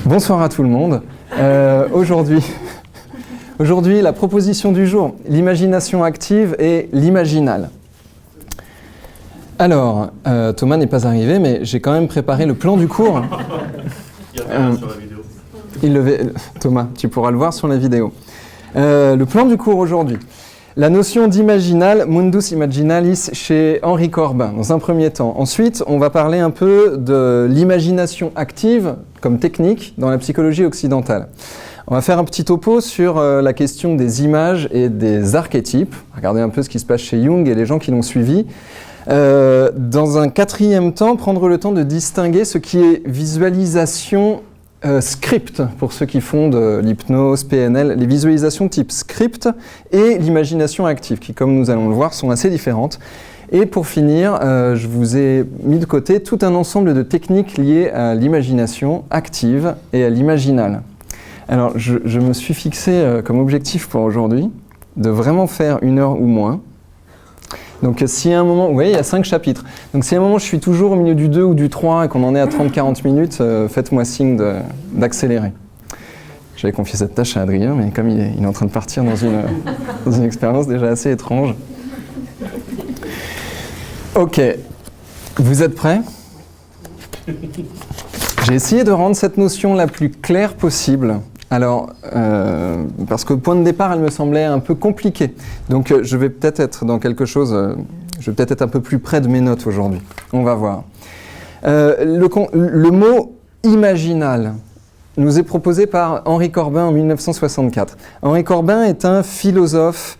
Bonsoir à tout le monde. Aujourd'hui, la proposition du jour, l'imagination active et l'imaginal. Alors, Thomas n'est pas arrivé, mais j'ai quand même préparé le plan du cours. Sur la vidéo. Thomas, tu pourras le voir sur la vidéo. Le plan du cours aujourd'hui. La notion d'imaginal, mundus imaginalis, chez Henri Corbin, dans un premier temps. Ensuite, on va parler un peu de l'imagination active comme technique dans la psychologie occidentale. On va faire un petit topo sur la question des images et des archétypes. Regardez un peu ce qui se passe chez Jung et les gens qui l'ont suivi. Dans un quatrième temps, prendre le temps de distinguer ce qui est visualisation script, pour ceux qui font de l'hypnose, PNL, les visualisations type script et l'imagination active, qui, comme nous allons le voir, sont assez différentes. Et pour finir, je vous ai mis de côté tout un ensemble de techniques liées à l'imagination active et à l'imaginal. Alors, je me suis fixé comme objectif pour aujourd'hui de vraiment faire 1 heure ou moins. Donc si à un moment, vous voyez, il y a 5 chapitres. Donc si à un moment je suis toujours au milieu du 2 ou du 3 et qu'on en est à 30-40 minutes, faites-moi signe d'accélérer. J'avais confié cette tâche à Adrien, mais comme il est en train de partir dans une expérience déjà assez étrange. Ok, vous êtes prêts ? J'ai essayé de rendre cette notion la plus claire possible. Alors, parce que point de départ, elle me semblait un peu compliquée. Donc, je vais peut-être être dans quelque chose, je vais peut-être être un peu plus près de mes notes aujourd'hui. On va voir. Le mot « imaginal » nous est proposé par Henri Corbin en 1964. Henri Corbin est un philosophe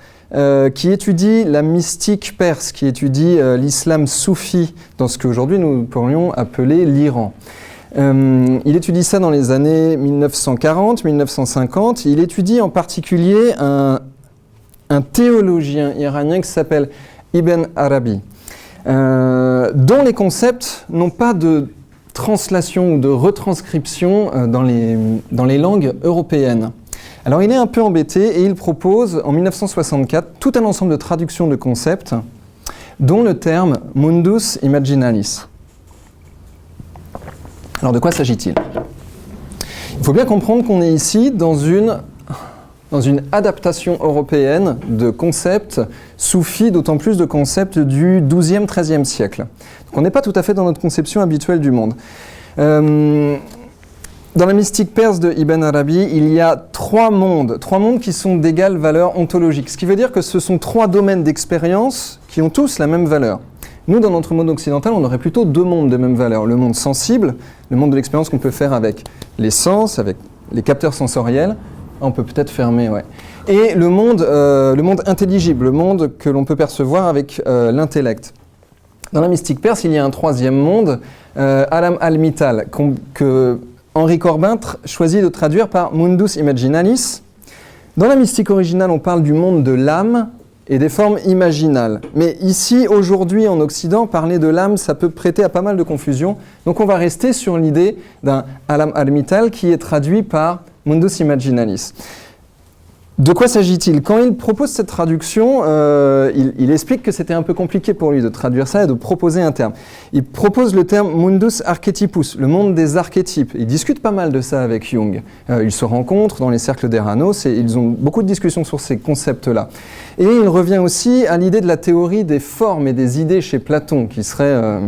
qui étudie la mystique perse, qui étudie l'islam soufi dans ce qu'aujourd'hui nous pourrions appeler l'Iran. Il étudie ça dans les années 1940-1950. Il étudie en particulier un théologien iranien qui s'appelle Ibn Arabi, dont les concepts n'ont pas de translation ou de retranscription dans les langues européennes. Alors il est un peu embêté et il propose en 1964 tout un ensemble de traductions de concepts, dont le terme mundus imaginalis. Alors de quoi s'agit-il ? Il faut bien comprendre qu'on est ici dans une adaptation européenne de concepts soufis, d'autant plus de concepts du XIIe, XIIIe siècle. Donc on n'est pas tout à fait dans notre conception habituelle du monde. Dans la mystique perse de Ibn Arabi, il y a 3 mondes qui sont d'égale valeur ontologique, ce qui veut dire que ce sont 3 domaines d'expérience qui ont tous la même valeur. Nous, dans notre monde occidental, on aurait plutôt 2 mondes de même valeur. Le monde sensible, le monde de l'expérience qu'on peut faire avec les sens, avec les capteurs sensoriels. On peut peut-être fermer, ouais. Et le monde intelligible, le monde que l'on peut percevoir avec l'intellect. Dans la mystique perse, il y a un 3e monde, Alam al-Mital, que Henri Corbin choisit de traduire par Mundus Imaginalis. Dans la mystique originale, on parle du monde de l'âme et des formes imaginales. Mais ici, aujourd'hui, en Occident, parler de l'âme, ça peut prêter à pas mal de confusion. Donc on va rester sur l'idée d'un Alam al-Mital qui est traduit par Mundus Imaginalis. De quoi s'agit-il ? Quand il propose cette traduction, il explique que c'était un peu compliqué pour lui de traduire ça et de proposer un terme. Il propose le terme Mundus Archetypus, le monde des archétypes. Il discute pas mal de ça avec Jung. Ils se rencontrent dans les cercles d'Eranos et ils ont beaucoup de discussions sur ces concepts-là. Et il revient aussi à l'idée de la théorie des formes et des idées chez Platon, qui serait...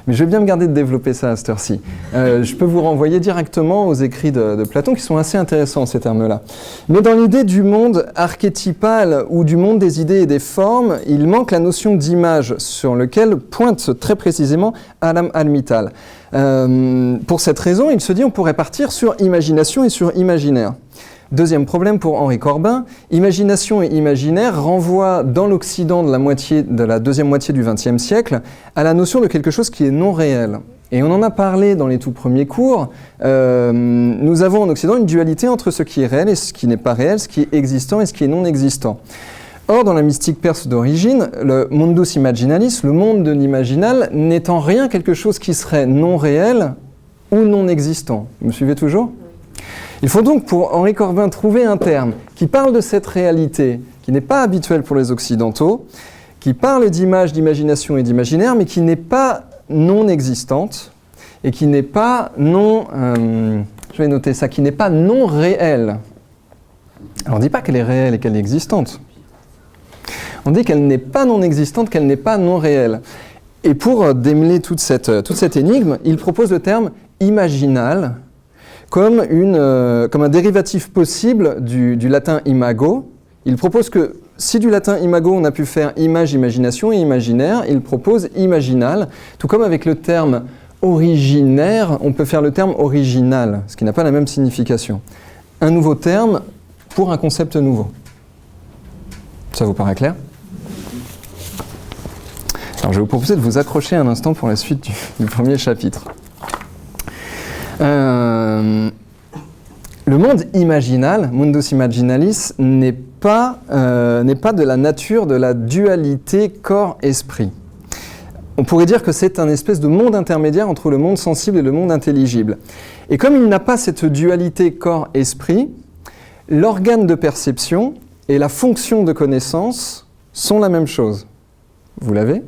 Mais je vais bien me garder de développer ça à cette heure-ci. Je peux vous renvoyer directement aux écrits de Platon qui sont assez intéressants, ces termes-là. Mais dans l'idée du monde archétypal ou du monde des idées et des formes, il manque la notion d'image sur lequel pointe très précisément Alam al-Mital. Pour cette raison, il se dit on pourrait partir sur imagination et sur imaginaire. Deuxième problème pour Henri Corbin, imagination et imaginaire renvoient dans l'Occident de la deuxième moitié du XXe siècle à la notion de quelque chose qui est non réel. Et on en a parlé dans les tout premiers cours, nous avons en Occident une dualité entre ce qui est réel et ce qui n'est pas réel, ce qui est existant et ce qui est non existant. Or, dans la mystique perse d'origine, le mundus imaginalis, le monde de l'imaginal, n'est en rien quelque chose qui serait non réel ou non existant. Vous me suivez toujours ? Il faut donc pour Henri Corbin trouver un terme qui parle de cette réalité qui n'est pas habituelle pour les Occidentaux, qui parle d'image, d'imagination et d'imaginaire, mais qui n'est pas non existante, et qui n'est pas je vais noter ça, qui n'est pas non réelle. Alors on ne dit pas qu'elle est réelle et qu'elle est existante. On dit qu'elle n'est pas non existante, qu'elle n'est pas non réelle. Et pour démêler toute cette énigme, il propose le terme imaginal comme un dérivatif possible du latin imago. Il propose que si du latin imago on a pu faire image, imagination et imaginaire, il propose imaginal, tout comme avec le terme originaire, on peut faire le terme original, ce qui n'a pas la même signification. Un nouveau terme pour un concept nouveau. Ça vous paraît clair ? Alors je vais vous proposer de vous accrocher un instant pour la suite du premier chapitre. Le monde imaginal, mundus imaginalis, n'est pas de la nature de la dualité corps-esprit. On pourrait dire que c'est un espèce de monde intermédiaire entre le monde sensible et le monde intelligible. Et comme il n'a pas cette dualité corps-esprit, l'organe de perception et la fonction de connaissance sont la même chose. Vous l'avez ?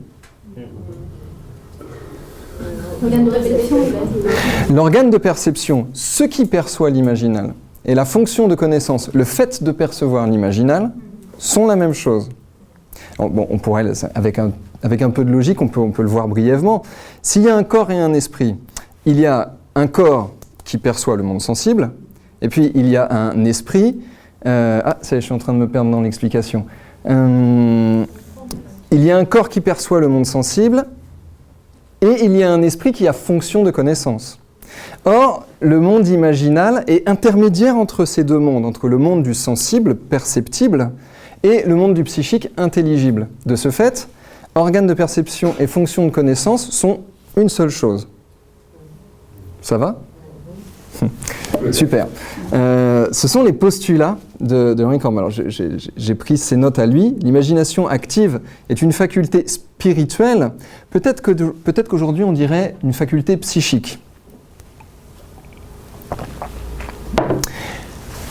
L'organe de perception, ce qui perçoit l'imaginal, et la fonction de connaissance, le fait de percevoir l'imaginal, sont la même chose. Bon, on pourrait, avec un peu de logique, on peut le voir brièvement. S'il y a un corps et un esprit, il y a un corps qui perçoit le monde sensible, et puis il y a un esprit... ça y est, je suis en train de me perdre dans l'explication. Il y a un corps qui perçoit le monde sensible, et il y a un esprit qui a fonction de connaissance. Or, le monde imaginal est intermédiaire entre ces deux mondes, entre le monde du sensible, perceptible, et le monde du psychique, intelligible. De ce fait, organes de perception et fonction de connaissance sont une seule chose. Ça va ? Super. Ce sont les postulats de Henri Corben. Alors, j'ai pris ces notes à lui. L'imagination active est une faculté spirituelle. Peut-être qu'aujourd'hui, on dirait une faculté psychique.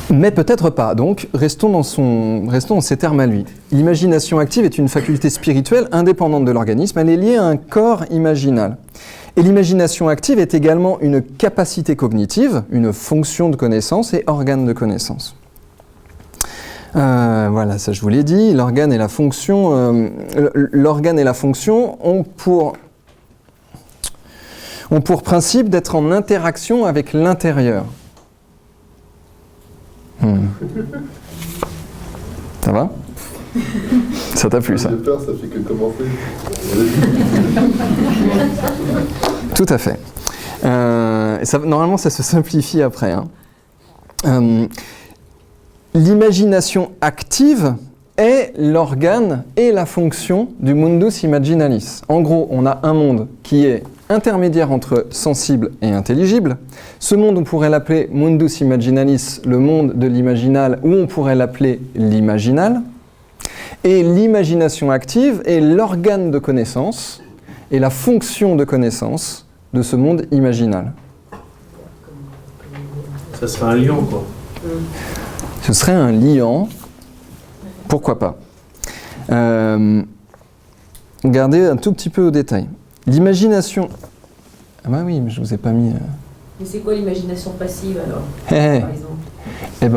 Mais peut-être pas. Donc, restons dans ces termes à lui. L'imagination active est une faculté spirituelle indépendante de l'organisme. Elle est liée à un corps imaginal. Et l'imagination active est également une capacité cognitive, une fonction de connaissance et organe de connaissance. Voilà, ça je vous l'ai dit. L'organe et la fonction ont pour principe d'être en interaction avec l'intérieur. Ça va ? Ça t'a plu, ça ? J'ai peur, ça fait que commencer. Tout à fait. Normalement, ça se simplifie après. L'imagination active est l'organe et la fonction du mundus imaginalis. En gros, on a un monde qui est intermédiaire entre sensible et intelligible. Ce monde, on pourrait l'appeler mundus imaginalis, le monde de l'imaginal, ou on pourrait l'appeler l'imaginal. Et l'imagination active est l'organe de connaissance et la fonction de connaissance de ce monde imaginal. Ça serait un lion, quoi. Ce serait un liant. Pourquoi pas ? Regardez un tout petit peu au détail. L'imagination... Ah bah oui, mais je ne vous ai pas mis... Mais c'est quoi l'imagination passive alors, par exemple ? Eh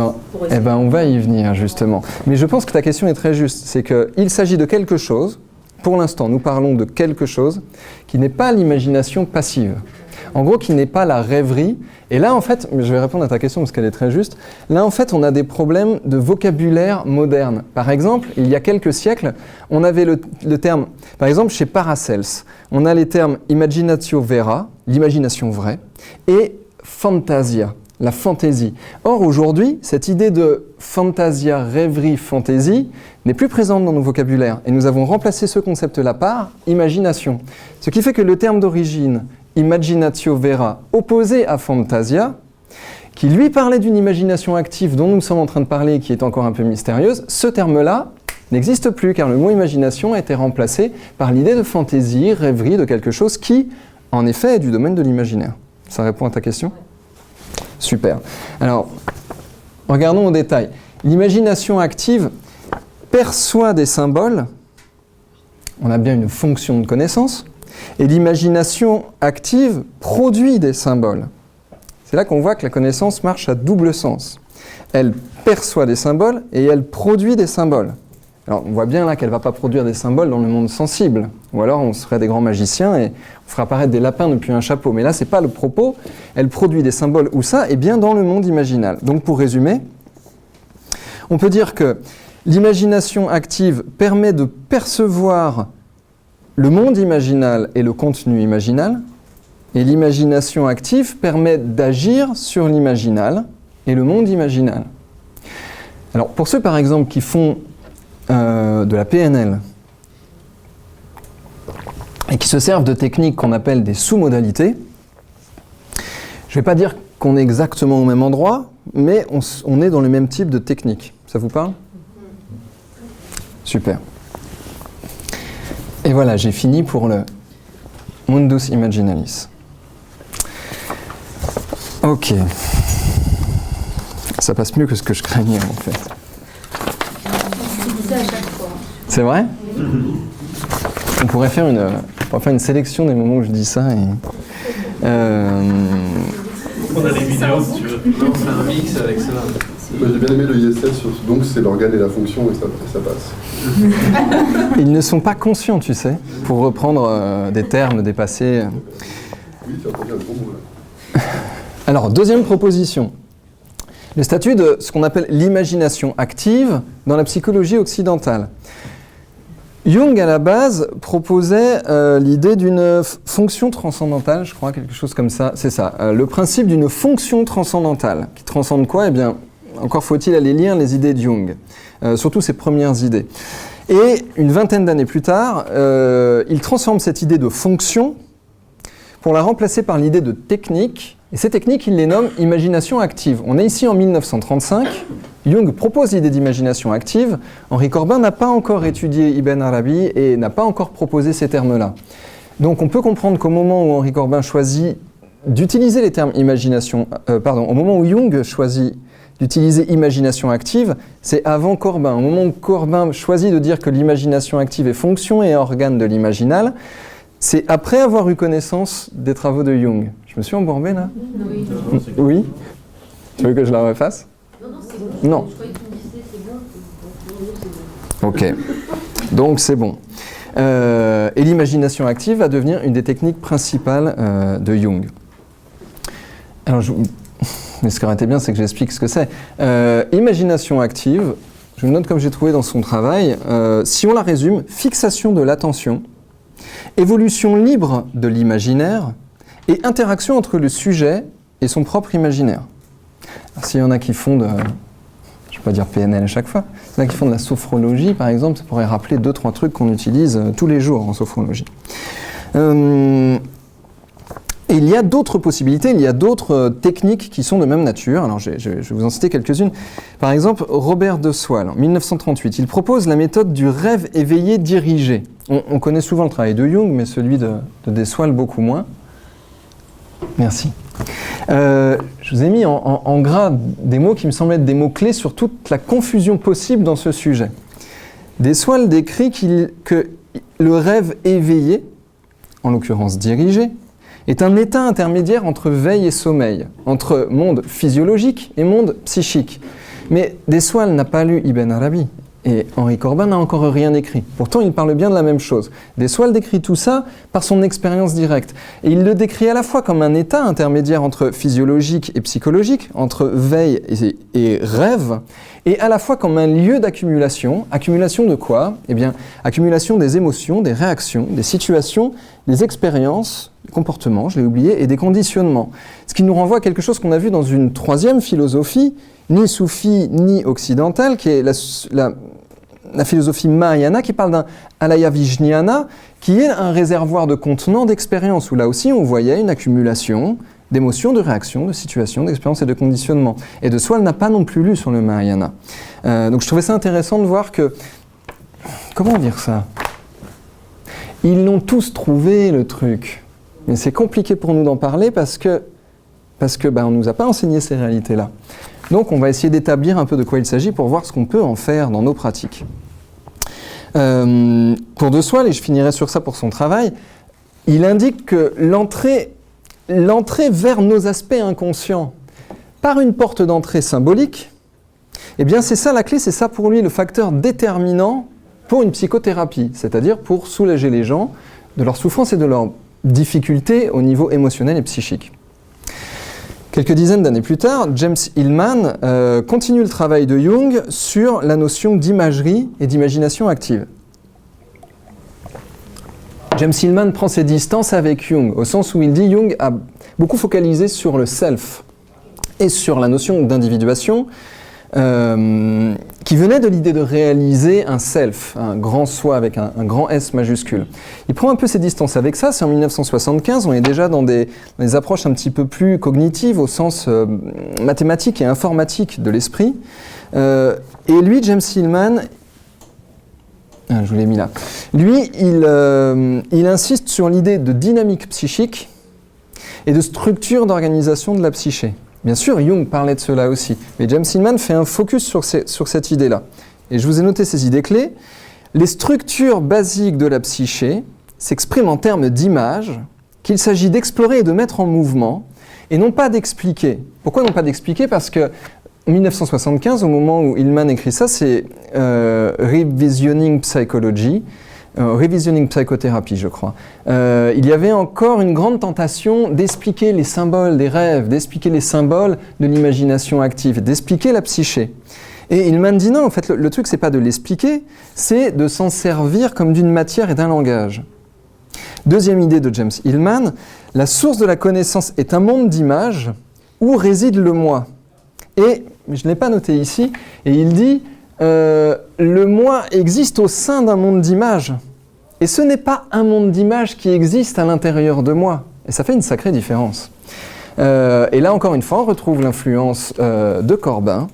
ben, on va y venir justement. Mais je pense que ta question est très juste. C'est qu'il s'agit de quelque chose, pour l'instant, nous parlons de quelque chose qui n'est pas l'imagination passive. En gros, qui n'est pas la rêverie. Et là, en fait, je vais répondre à ta question parce qu'elle est très juste. Là, en fait, on a des problèmes de vocabulaire moderne. Par exemple, il y a quelques siècles, on avait le terme, par exemple, chez Paracels, on a les termes imaginatio vera, l'imagination vraie, et fantasia, la fantaisie. Or, aujourd'hui, cette idée de fantasia, rêverie, fantaisie n'est plus présente dans nos vocabulaires. Et nous avons remplacé ce concept-là par imagination. Ce qui fait que le terme d'origine, imaginatio vera, opposé à fantasia, qui lui parlait d'une imagination active dont nous sommes en train de parler et qui est encore un peu mystérieuse, ce terme-là n'existe plus car le mot imagination a été remplacé par l'idée de fantaisie, rêverie, de quelque chose qui, en effet, est du domaine de l'imaginaire. Ça répond à ta question ? Super. Alors, regardons au détail. L'imagination active perçoit des symboles. On a bien une fonction de connaissance. Et l'imagination active produit des symboles. C'est là qu'on voit que la connaissance marche à double sens. Elle perçoit des symboles et elle produit des symboles. Alors on voit bien là qu'elle ne va pas produire des symboles dans le monde sensible. Ou alors on serait des grands magiciens et on ferait apparaître des lapins depuis un chapeau. Mais là, ce n'est pas le propos. Elle produit des symboles où ça, et bien dans le monde imaginal. Donc pour résumer, on peut dire que l'imagination active permet de percevoir le monde imaginal et le contenu imaginal. Et l'imagination active permet d'agir sur l'imaginal et le monde imaginal. Alors pour ceux par exemple qui font de la PNL et qui se servent de techniques qu'on appelle des sous-modalités, je ne vais pas dire qu'on est exactement au même endroit, mais on est dans le même type de technique. Ça vous parle ? Super. Et voilà, j'ai fini pour le Mundus Imaginalis. Ok. Ça passe mieux que ce que je craignais en fait. Ça à chaque fois. C'est vrai ? On pourrait faire une sélection des moments où je dis ça. Et, On a les vidéos si tu veux. Non, c'est un mix avec ça. Moi j'ai bien aimé le ISS, donc c'est l'organe et la fonction et ça passe. Ils ne sont pas conscients, tu sais, pour reprendre des termes dépassés. Oui, tu as entendu un gros mot là. Alors, deuxième proposition. Le statut de ce qu'on appelle l'imagination active dans la psychologie occidentale. Jung, à la base, proposait l'idée d'une fonction transcendantale, je crois, quelque chose comme ça, c'est ça, le principe d'une fonction transcendantale. Qui transcende quoi ? Eh bien, encore faut-il aller lire les idées de Jung, surtout ses premières idées. Et une vingtaine d'années plus tard, il transforme cette idée de fonction pour la remplacer par l'idée de technique. Et ces techniques, il les nomme imagination active. On est ici en 1935. Jung propose l'idée d'imagination active. Henri Corbin n'a pas encore étudié Ibn Arabi et n'a pas encore proposé ces termes-là. Donc on peut comprendre qu'au moment où Henri Corbin choisit d'utiliser les termes imagination, au moment où Jung choisit d'utiliser imagination active, c'est avant Corbin. Au moment où Corbin choisit de dire que l'imagination active est fonction et organe de l'imaginal, c'est après avoir eu connaissance des travaux de Jung. Je me suis embourbé là ? Oui. Oui ? Tu veux que je la refasse ? Non, c'est bon. Non. Je croyais que tu me disais c'est bon. C'est bon. Ok. Donc c'est bon. Et l'imagination active va devenir une des techniques principales de Jung. Alors, mais ce qui aurait été bien, c'est que j'explique ce que c'est. Imagination active, je le note comme j'ai trouvé dans son travail, si on la résume, fixation de l'attention, évolution libre de l'imaginaire et interaction entre le sujet et son propre imaginaire. S'il y en a qui font de, je ne vais pas dire PNL à chaque fois, s'il y en a qui font de la sophrologie par exemple, ça pourrait rappeler 2-3 trucs qu'on utilise tous les jours en sophrologie. Et il y a d'autres possibilités, il y a d'autres techniques qui sont de même nature. Alors je vais vous en citer quelques-unes. Par exemple, Robert de Soil, en 1938, il propose la méthode du rêve éveillé dirigé. On connaît souvent le travail de Jung, mais celui de de Soil beaucoup moins. Merci. Je vous ai mis en gras des mots qui me semblent être des mots-clés sur toute la confusion possible dans ce sujet. De Soil décrit que le rêve éveillé, en l'occurrence dirigé, est un état intermédiaire entre veille et sommeil, entre monde physiologique et monde psychique. Mais de Soil n'a pas lu Ibn Arabi, et Henri Corbin n'a encore rien écrit. Pourtant, il parle bien de la même chose. De Soil décrit tout ça par son expérience directe. Et il le décrit à la fois comme un état intermédiaire entre physiologique et psychologique, entre veille et rêve, et à la fois comme un lieu d'accumulation. Accumulation de quoi ? Eh bien, accumulation des émotions, des réactions, des situations, des expériences, des comportements, je l'ai oublié, et des conditionnements. Ce qui nous renvoie à quelque chose qu'on a vu dans une troisième philosophie, ni soufie ni occidentale, qui est la philosophie Mahayana, qui parle d'un alaya vijnana, qui est un réservoir de contenants d'expériences, où là aussi on voyait une accumulation d'émotions, de réactions, de situations, d'expériences et de conditionnements. Et de Soil n'a pas non plus lu sur le Mahayana. Donc je trouvais ça intéressant de voir que... Comment dire ça ? Ils l'ont tous trouvé, le truc. Mais c'est compliqué pour nous d'en parler parce que on ne nous a pas enseigné ces réalités-là. Donc on va essayer d'établir un peu de quoi il s'agit pour voir ce qu'on peut en faire dans nos pratiques. Pour De Soil, et je finirai sur ça pour son travail, il indique que l'entrée vers nos aspects inconscients par une porte d'entrée symbolique, eh bien c'est ça la clé, c'est ça pour lui le facteur déterminant pour une psychothérapie, c'est-à-dire pour soulager les gens de leur souffrance et de leurs difficultés au niveau émotionnel et psychique. Quelques dizaines d'années plus tard, James Hillman continue le travail de Jung sur la notion d'imagerie et d'imagination active. James Hillman prend ses distances avec Jung, au sens où il dit Jung a beaucoup focalisé sur le self et sur la notion d'individuation qui venait de l'idée de réaliser un self, un grand soi avec un grand S majuscule. Il prend un peu ses distances avec ça, c'est en 1975, on est déjà dans des approches un petit peu plus cognitives au sens mathématique et informatique de l'esprit. Et lui, James Hillman, je vous l'ai mis là, lui, il insiste sur l'idée de dynamique psychique et de structure d'organisation de la psyché. Bien sûr, Jung parlait de cela aussi, mais James Hillman fait un focus sur cette idée-là. Et je vous ai noté ces idées clés. Les structures basiques de la psyché s'expriment en termes d'images qu'il s'agit d'explorer et de mettre en mouvement, et non pas d'expliquer. Pourquoi non pas d'expliquer ? Parce que en 1975, au moment où Hillman écrit ça, c'est Revisioning Psychology, Revisioning Psychothérapie, je crois. Il y avait encore une grande tentation d'expliquer les symboles des rêves, d'expliquer les symboles de l'imagination active, d'expliquer la psyché. Et Hillman dit non, en fait, le truc, c'est pas de l'expliquer, c'est de s'en servir comme d'une matière et d'un langage. Deuxième idée de James Hillman, la source de la connaissance est un monde d'images où réside le moi. Et, je ne l'ai pas noté ici, et il dit le moi existe au sein d'un monde d'images. Et ce n'est pas un monde d'images qui existe à l'intérieur de moi. Et ça fait une sacrée différence. Et là, encore une fois, on retrouve l'influence de Corbin,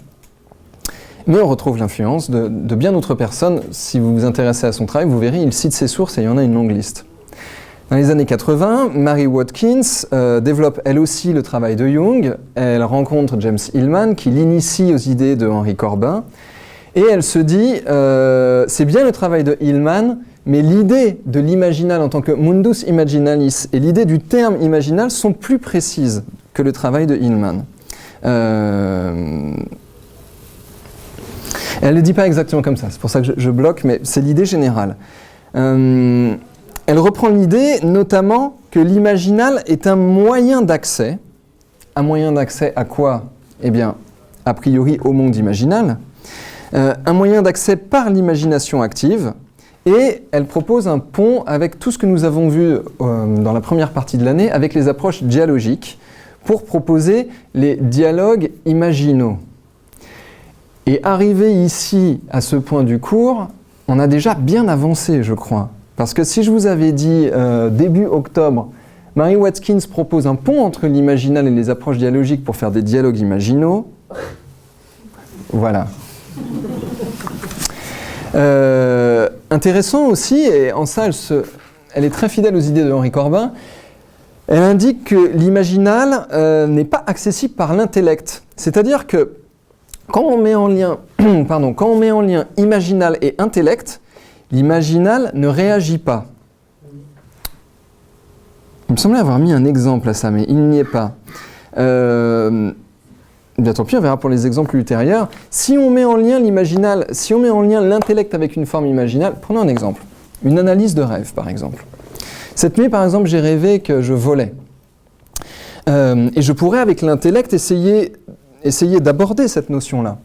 mais on retrouve l'influence de bien d'autres personnes. Si vous vous intéressez à son travail, vous verrez, il cite ses sources et il y en a une longue liste. Dans les années 80, Mary Watkins développe elle aussi le travail de Jung. Elle rencontre James Hillman qui l'initie aux idées de Henri Corbin. Et elle se dit, c'est bien le travail de Hillman, mais l'idée de l'imaginal en tant que mundus imaginalis et l'idée du terme imaginal sont plus précises que le travail de Hillman. Elle ne le dit pas exactement comme ça, c'est pour ça que je bloque, mais c'est l'idée générale. Elle reprend l'idée notamment que l'imaginal est un moyen d'accès. Un moyen d'accès à quoi ? Eh bien, a priori au monde imaginal. Un moyen d'accès par l'imagination active. Et elle propose un pont avec tout ce que nous avons vu dans la première partie de l'année, avec les approches dialogiques, pour proposer les dialogues imaginaux. Et arrivé ici, à ce point du cours, on a déjà bien avancé, je crois. Parce que si je vous avais dit début octobre, Mary Watkins propose un pont entre l'imaginal et les approches dialogiques pour faire des dialogues imaginaux, voilà. Intéressant aussi, et en ça elle est très fidèle aux idées de Henri Corbin, elle indique que l'imaginal n'est pas accessible par l'intellect. C'est-à-dire que quand on met en lien, imaginal et intellect, l'imaginal ne réagit pas. Il me semblait avoir mis un exemple à ça, mais il n'y est pas. Bien tant pis, on verra pour les exemples ultérieurs. Si on met en lien l'imaginal, si on met en lien l'intellect avec une forme imaginale, prenons un exemple. Une analyse de rêve, par exemple. Cette nuit, par exemple, j'ai rêvé que je volais. Et je pourrais, avec l'intellect, essayer d'aborder cette notion-là.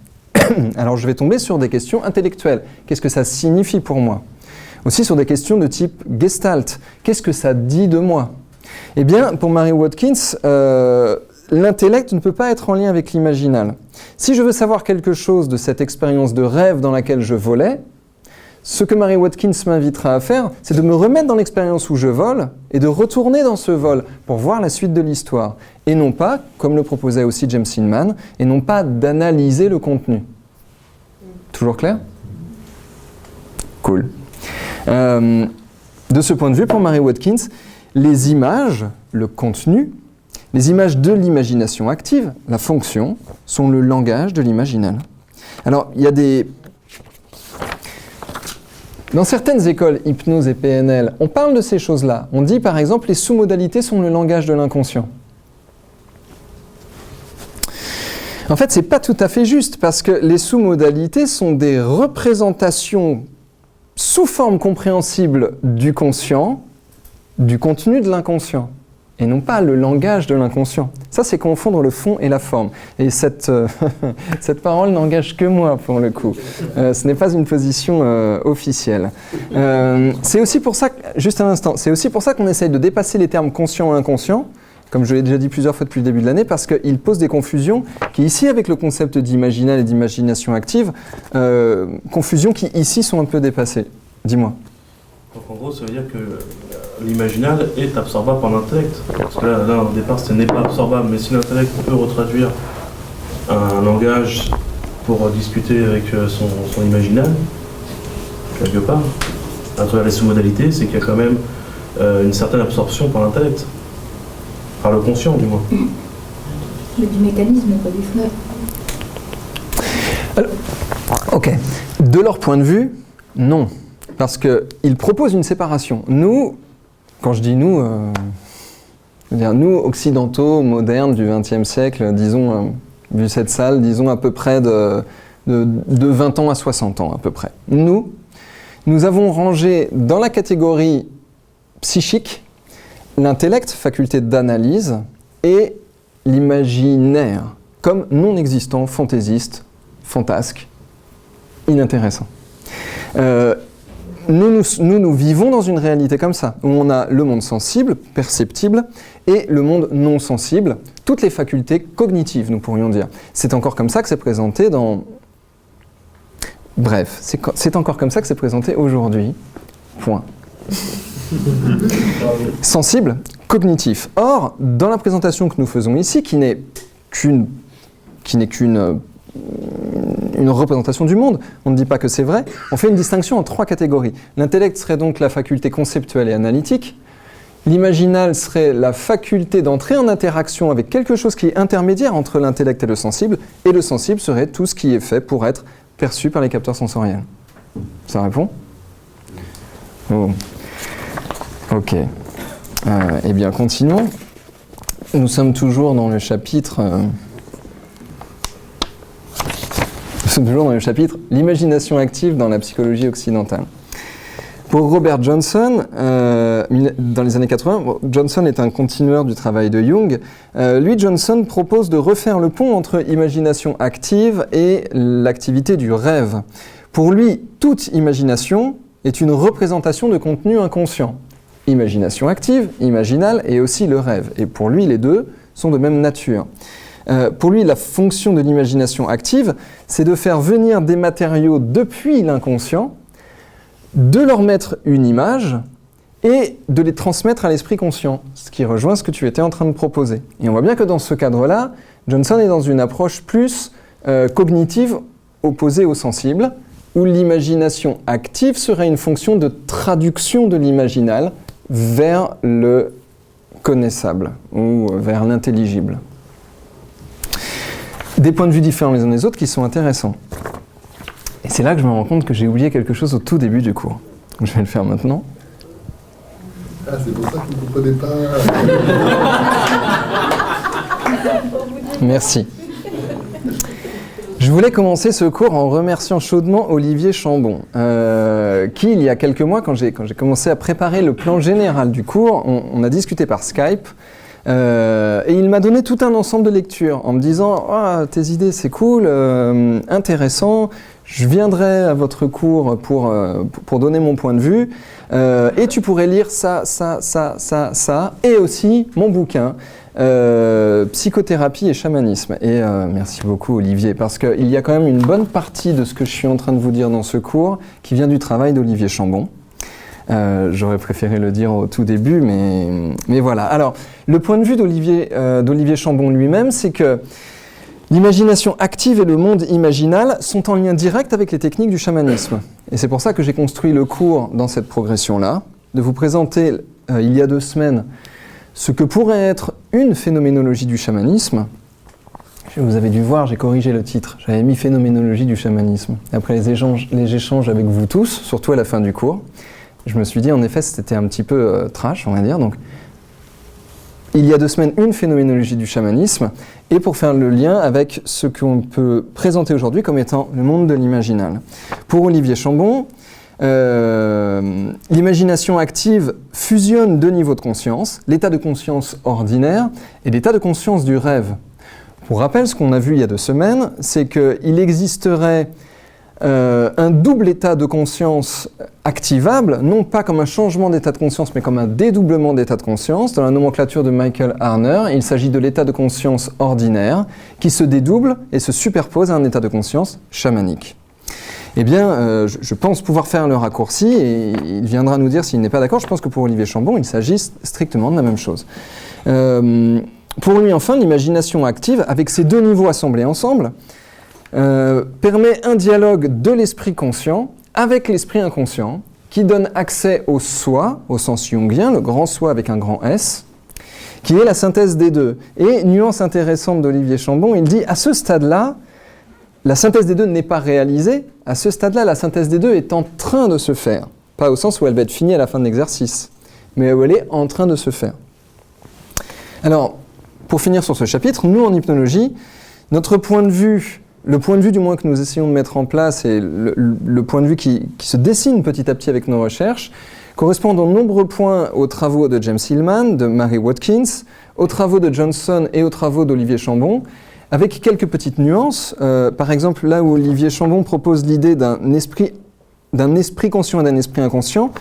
Alors, je vais tomber sur des questions intellectuelles. Qu'est-ce que ça signifie pour moi ? Aussi sur des questions de type gestalt. Qu'est-ce que ça dit de moi ? Eh bien, pour Mary Watkins, l'intellect ne peut pas être en lien avec l'imaginal. Si je veux savoir quelque chose de cette expérience de rêve dans laquelle je volais, ce que Mary Watkins m'invitera à faire, c'est de me remettre dans l'expérience où je vole et de retourner dans ce vol pour voir la suite de l'histoire. Et non pas, comme le proposait aussi James Hillman, et non pas d'analyser le contenu. Toujours clair ? Cool. De ce point de vue, pour Mary Watkins, les images, le contenu, les images de l'imagination active, la fonction, sont le langage de l'imaginal. Alors, il y a des Dans certaines écoles, hypnose et PNL, on parle de ces choses-là. On dit par exemple les sous-modalités sont le langage de l'inconscient. En fait, c'est pas tout à fait juste parce que les sous-modalités sont des représentations sous forme compréhensible du conscient, du contenu de l'inconscient, et non pas le langage de l'inconscient. Ça, c'est confondre le fond et la forme. Et cette parole n'engage que moi, pour le coup. Ce n'est pas une position officielle. C'est aussi pour ça, juste un instant, c'est aussi pour ça qu'on essaye de dépasser les termes conscient et inconscient, comme je l'ai déjà dit plusieurs fois depuis le début de l'année, parce qu'ils posent des confusions qui, ici, avec le concept d'imaginal et d'imagination active, confusions qui, ici, sont un peu dépassées. Dis-moi. Donc en gros, ça veut dire que l'imaginal est absorbable par l'intellect. Parce que là, au départ, ce n'est pas absorbable, mais si l'intellect peut retraduire un langage pour discuter avec son imaginal, quelque part, à travers les sous-modalités, c'est qu'il y a quand même une certaine absorption par l'intellect. Par le conscient, du moins. Mais du mécanisme, pas du feu. Alors, ok. De leur point de vue, non. Parce qu'ils proposent une séparation. Nous, quand je dis nous, je veux dire nous, occidentaux, modernes du XXe siècle, disons, vu cette salle, disons à peu près de 20 ans à 60 ans, à peu près. Nous avons rangé dans la catégorie psychique l'intellect, faculté d'analyse, et l'imaginaire, comme non existant, fantaisiste, fantasque, inintéressant. Nous vivons dans une réalité comme ça, où on a le monde sensible, perceptible, et le monde non sensible, toutes les facultés cognitives, nous pourrions dire. C'est encore comme ça que c'est présenté dans... Bref, c'est encore comme ça que c'est présenté aujourd'hui. Point. Sensible, cognitif. Or, dans la présentation que nous faisons ici, qui n'est qu'une représentation du monde, on ne dit pas que c'est vrai, on fait une distinction en 3 catégories. L'intellect serait donc la faculté conceptuelle et analytique, l'imaginal serait la faculté d'entrer en interaction avec quelque chose qui est intermédiaire entre l'intellect et le sensible serait tout ce qui est fait pour être perçu par les capteurs sensoriels. Ça répond ? Oh. Ok. Eh bien, continuons. Nous sommes toujours dans le chapitre... l'imagination active dans la psychologie occidentale. Pour Robert Johnson, dans les années 80, Johnson est un continueur du travail de Jung. Lui, Johnson propose de refaire le pont entre imagination active et l'activité du rêve. Pour lui, toute imagination est une représentation de contenu inconscient. Imagination active, imaginale et aussi le rêve. Et pour lui, les deux sont de même nature. Pour lui, la fonction de l'imagination active, c'est de faire venir des matériaux depuis l'inconscient, de leur mettre une image et de les transmettre à l'esprit conscient, ce qui rejoint ce que tu étais en train de proposer. Et on voit bien que dans ce cadre-là, Johnson est dans une approche plus cognitive opposée au sensible, où l'imagination active serait une fonction de traduction de l'imaginal vers le connaissable ou vers l'intelligible. Des points de vue différents les uns des autres qui sont intéressants. Et c'est là que je me rends compte que j'ai oublié quelque chose au tout début du cours. Je vais le faire maintenant. Ah, c'est pour ça que vous ne comprenez pas. Merci. Je voulais commencer ce cours en remerciant chaudement Olivier Chambon, qui, il y a quelques mois, quand j'ai commencé à préparer le plan général du cours, on a discuté par Skype, et il m'a donné tout un ensemble de lectures en me disant « tes idées, c'est cool, intéressant, je viendrai à votre cours pour donner mon point de vue, et tu pourrais lire ça, et aussi mon bouquin, psychothérapie et chamanisme. » Et merci beaucoup Olivier, parce qu'il y a quand même une bonne partie de ce que je suis en train de vous dire dans ce cours qui vient du travail d'Olivier Chambon. J'aurais préféré le dire au tout début, mais voilà. Alors, le point de vue d'Olivier Chambon lui-même, c'est que l'imagination active et le monde imaginal sont en lien direct avec les techniques du chamanisme. Et c'est pour ça que j'ai construit le cours dans cette progression-là, de vous présenter, il y a 2 semaines, ce que pourrait être une phénoménologie du chamanisme, Vous avez dû voir, j'ai corrigé le titre. J'avais mis phénoménologie du chamanisme. Après les échanges avec vous tous, surtout à la fin du cours, je me suis dit, en effet, c'était un petit peu trash, on va dire. Donc, il y a 2 semaines, une phénoménologie du chamanisme, et pour faire le lien avec ce qu'on peut présenter aujourd'hui comme étant le monde de l'imaginal. Pour Olivier Chambon, l'imagination active fusionne 2 niveaux de conscience, l'état de conscience ordinaire et l'état de conscience du rêve. Pour rappel, ce qu'on a vu il y a 2 semaines, c'est qu'il existerait un double état de conscience activable, non pas comme un changement d'état de conscience, mais comme un dédoublement d'état de conscience. Dans la nomenclature de Michael Harner, il s'agit de l'état de conscience ordinaire qui se dédouble et se superpose à un état de conscience chamanique. Eh bien, je pense pouvoir faire le raccourci et il viendra nous dire s'il n'est pas d'accord. Je pense que pour Olivier Chambon, il s'agit strictement de la même chose. Pour lui, enfin, l'imagination active, avec ces 2 niveaux assemblés ensemble, permet un dialogue de l'esprit conscient avec l'esprit inconscient qui donne accès au soi, au sens jungien, le grand soi avec un grand S, qui est la synthèse des 2. Et, nuance intéressante d'Olivier Chambon, il dit à ce stade-là, la synthèse des 2 n'est pas réalisée, à ce stade-là, la synthèse des 2 est en train de se faire. Pas au sens où elle va être finie à la fin de l'exercice, mais où elle est en train de se faire. Alors, pour finir sur ce chapitre, nous en hypnologie, notre point de vue, le point de vue du moins que nous essayons de mettre en place et le point de vue qui se dessine petit à petit avec nos recherches, correspond en nombreux points aux travaux de James Hillman, de Mary Watkins, aux travaux de Johnson et aux travaux d'Olivier Chambon, avec quelques petites nuances. Par exemple, là où Olivier Chambon propose l'idée d'un esprit conscient et d'un esprit inconscient,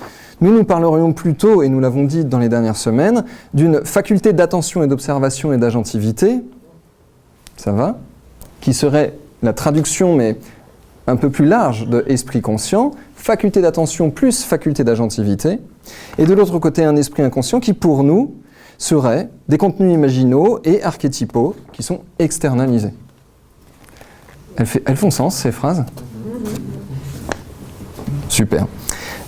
nous parlerions plutôt, et nous l'avons dit dans les dernières semaines, d'une faculté d'attention et d'observation et d'agentivité, ça va, qui serait la traduction, mais un peu plus large de esprit conscient, faculté d'attention plus faculté d'agentivité, et de l'autre côté un esprit inconscient qui, pour nous, serait des contenus imaginaux et archétypaux qui sont externalisés. Elles font sens, ces phrases ? Super.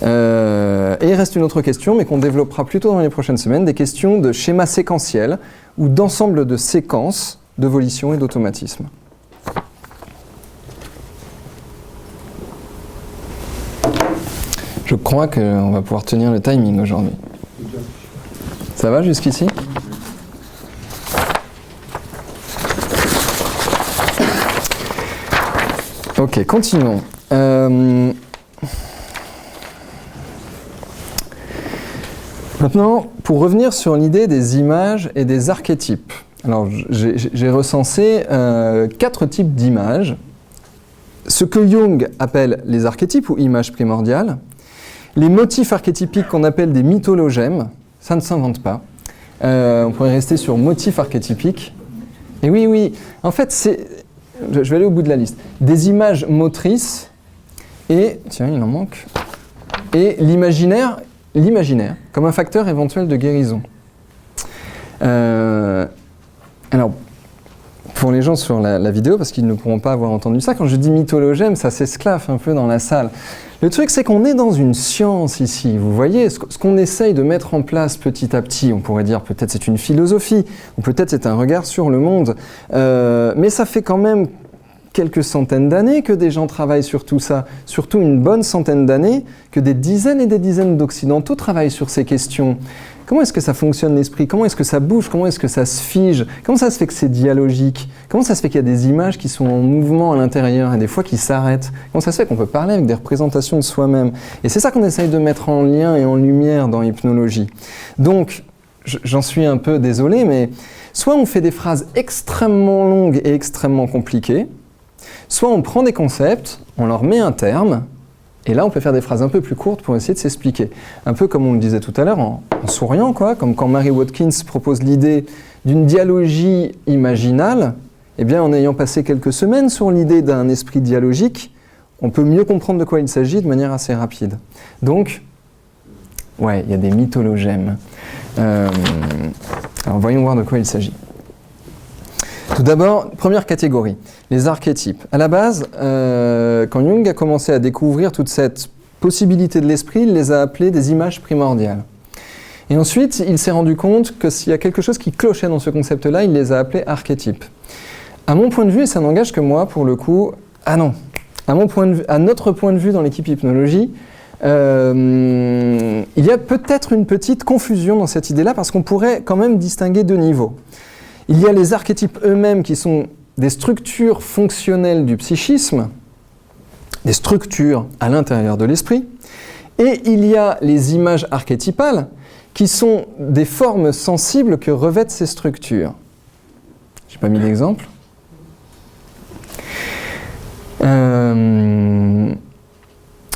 Et il reste une autre question, mais qu'on développera plutôt dans les prochaines semaines, des questions de schéma séquentiel ou d'ensemble de séquences de volition et d'automatisme. Je crois qu'on va pouvoir tenir le timing aujourd'hui. Ça va jusqu'ici ? Ok, continuons. Maintenant, pour revenir sur l'idée des images et des archétypes. Alors, j'ai recensé 4 types d'images. Ce que Jung appelle les archétypes ou images primordiales. Les motifs archétypiques qu'on appelle des mythologèmes, ça ne s'invente pas. On pourrait rester sur motifs archétypiques. Et oui, en fait, je vais aller au bout de la liste. Des images motrices et, tiens, il en manque, et l'imaginaire comme un facteur éventuel de guérison. Alors, pour les gens sur la vidéo, parce qu'ils ne pourront pas avoir entendu ça, quand je dis mythologème, ça s'esclaffe un peu dans la salle. Le truc, c'est qu'on est dans une science ici, vous voyez, ce qu'on essaye de mettre en place petit à petit, on pourrait dire peut-être c'est une philosophie, ou peut-être c'est un regard sur le monde, mais ça fait quand même quelques centaines d'années que des gens travaillent sur tout ça, surtout une bonne centaine d'années, que des dizaines et des dizaines d'Occidentaux travaillent sur ces questions. Comment est-ce que ça fonctionne l'esprit ? Comment est-ce que ça bouge ? Comment est-ce que ça se fige ? Comment ça se fait que c'est dialogique ? Comment ça se fait qu'il y a des images qui sont en mouvement à l'intérieur et des fois qui s'arrêtent ? Comment ça se fait qu'on peut parler avec des représentations de soi-même ? Et c'est ça qu'on essaye de mettre en lien et en lumière dans l'hypnologie. Donc, j'en suis un peu désolé, mais soit on fait des phrases extrêmement longues et extrêmement compliquées, soit on prend des concepts, on leur met un terme, et là on peut faire des phrases un peu plus courtes pour essayer de s'expliquer. Un peu comme on le disait tout à l'heure, en souriant, quoi, comme quand Mary Watkins propose l'idée d'une dialogie imaginale, eh bien en ayant passé quelques semaines sur l'idée d'un esprit dialogique, on peut mieux comprendre de quoi il s'agit de manière assez rapide. Donc, ouais, il y a des mythologèmes. Alors voyons voir de quoi il s'agit. Tout d'abord, première catégorie, les archétypes. À la base, quand Jung a commencé à découvrir toute cette possibilité de l'esprit, il les a appelés des images primordiales. Et ensuite, il s'est rendu compte que s'il y a quelque chose qui clochait dans ce concept-là, il les a appelés archétypes. À mon point de vue, et ça n'engage que moi pour le coup, ah non, à notre point de vue dans l'équipe hypnologie, il y a peut-être une petite confusion dans cette idée-là parce qu'on pourrait quand même distinguer deux niveaux. Il y a les archétypes eux-mêmes qui sont des structures fonctionnelles du psychisme, des structures à l'intérieur de l'esprit, et il y a les images archétypales qui sont des formes sensibles que revêtent ces structures. Je n'ai pas mis d'exemple.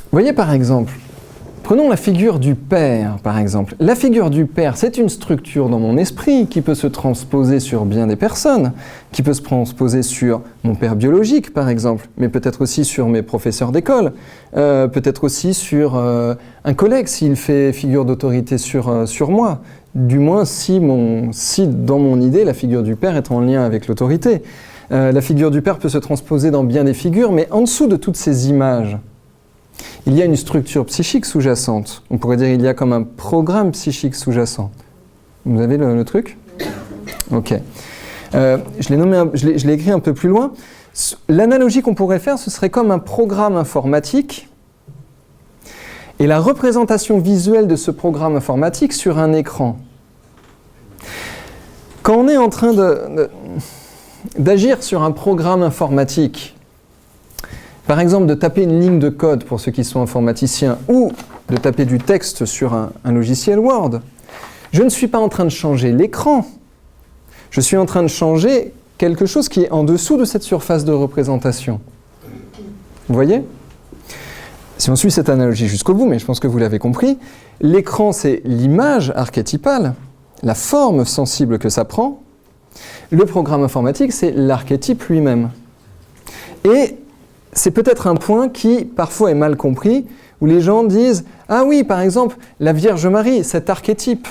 Vous voyez par exemple, prenons la figure du père par exemple. La figure du père, c'est une structure dans mon esprit qui peut se transposer sur bien des personnes, qui peut se transposer sur mon père biologique par exemple, mais peut-être aussi sur mes professeurs d'école, peut-être aussi sur un collègue s'il fait figure d'autorité sur moi. Du moins si dans mon idée la figure du père est en lien avec l'autorité. La figure du père peut se transposer dans bien des figures, mais en dessous de toutes ces images, il y a une structure psychique sous-jacente. On pourrait dire qu'il y a comme un programme psychique sous-jacent. Vous avez le truc ? Ok. Je l'ai écrit un peu plus loin. L'analogie qu'on pourrait faire, ce serait comme un programme informatique et la représentation visuelle de ce programme informatique sur un écran. Quand on est en train d'agir sur un programme informatique, par exemple de taper une ligne de code pour ceux qui sont informaticiens ou de taper du texte sur un logiciel Word, je ne suis pas en train de changer l'écran, je suis en train de changer quelque chose qui est en dessous de cette surface de représentation. Vous voyez ? Si on suit cette analogie jusqu'au bout, mais je pense que vous l'avez compris, l'écran c'est l'image archétypale, la forme sensible que ça prend. Le programme informatique, c'est l'archétype lui-même. Et c'est peut-être un point qui, parfois, est mal compris, où les gens disent « Ah oui, par exemple, la Vierge Marie, cet archétype. »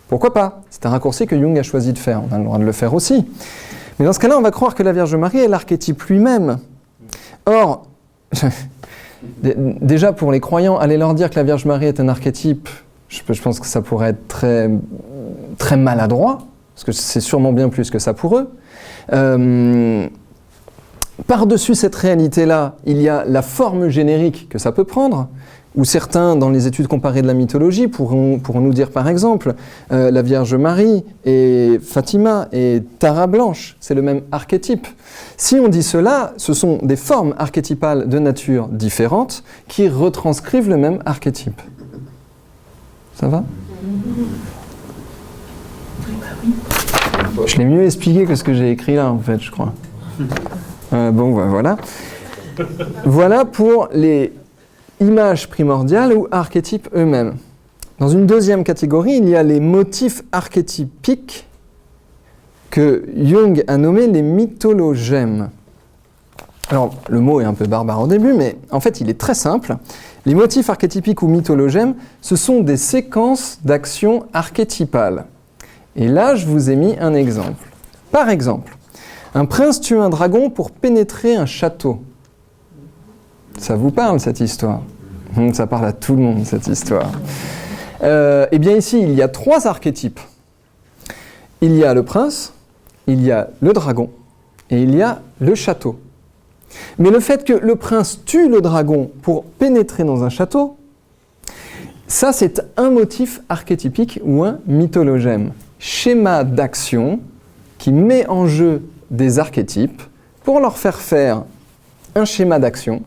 Pourquoi pas ? C'est un raccourci que Jung a choisi de faire. On a le droit de le faire aussi. Mais dans ce cas-là, on va croire que la Vierge Marie est l'archétype lui-même. Or, déjà, pour les croyants, aller leur dire que la Vierge Marie est un archétype, je pense que ça pourrait être très, très maladroit, parce que c'est sûrement bien plus que ça pour eux. Par-dessus cette réalité-là, il y a la forme générique que ça peut prendre, où certains, dans les études comparées de la mythologie, pourront nous dire par exemple la Vierge Marie et Fatima et Tara Blanche, c'est le même archétype. Si on dit cela, ce sont des formes archétypales de nature différentes qui retranscrivent le même archétype. Ça va ? Je l'ai mieux expliqué que ce que j'ai écrit là, en fait, je crois. Bon, voilà. Voilà pour les images primordiales ou archétypes eux-mêmes. Dans une deuxième catégorie, il y a les motifs archétypiques que Jung a nommés les mythologèmes. Alors, le mot est un peu barbare au début, mais en fait, il est très simple. Les motifs archétypiques ou mythologèmes, ce sont des séquences d'actions archétypales. Et là, je vous ai mis un exemple. Par exemple, un prince tue un dragon pour pénétrer un château. Ça vous parle, cette histoire ? Ça parle à tout le monde, cette histoire. Eh bien ici, il y a 3 archétypes. Il y a le prince, il y a le dragon, et il y a le château. Mais le fait que le prince tue le dragon pour pénétrer dans un château, ça c'est un motif archétypique ou un mythologème. Schéma d'action qui met en jeu des archétypes pour leur faire un schéma d'action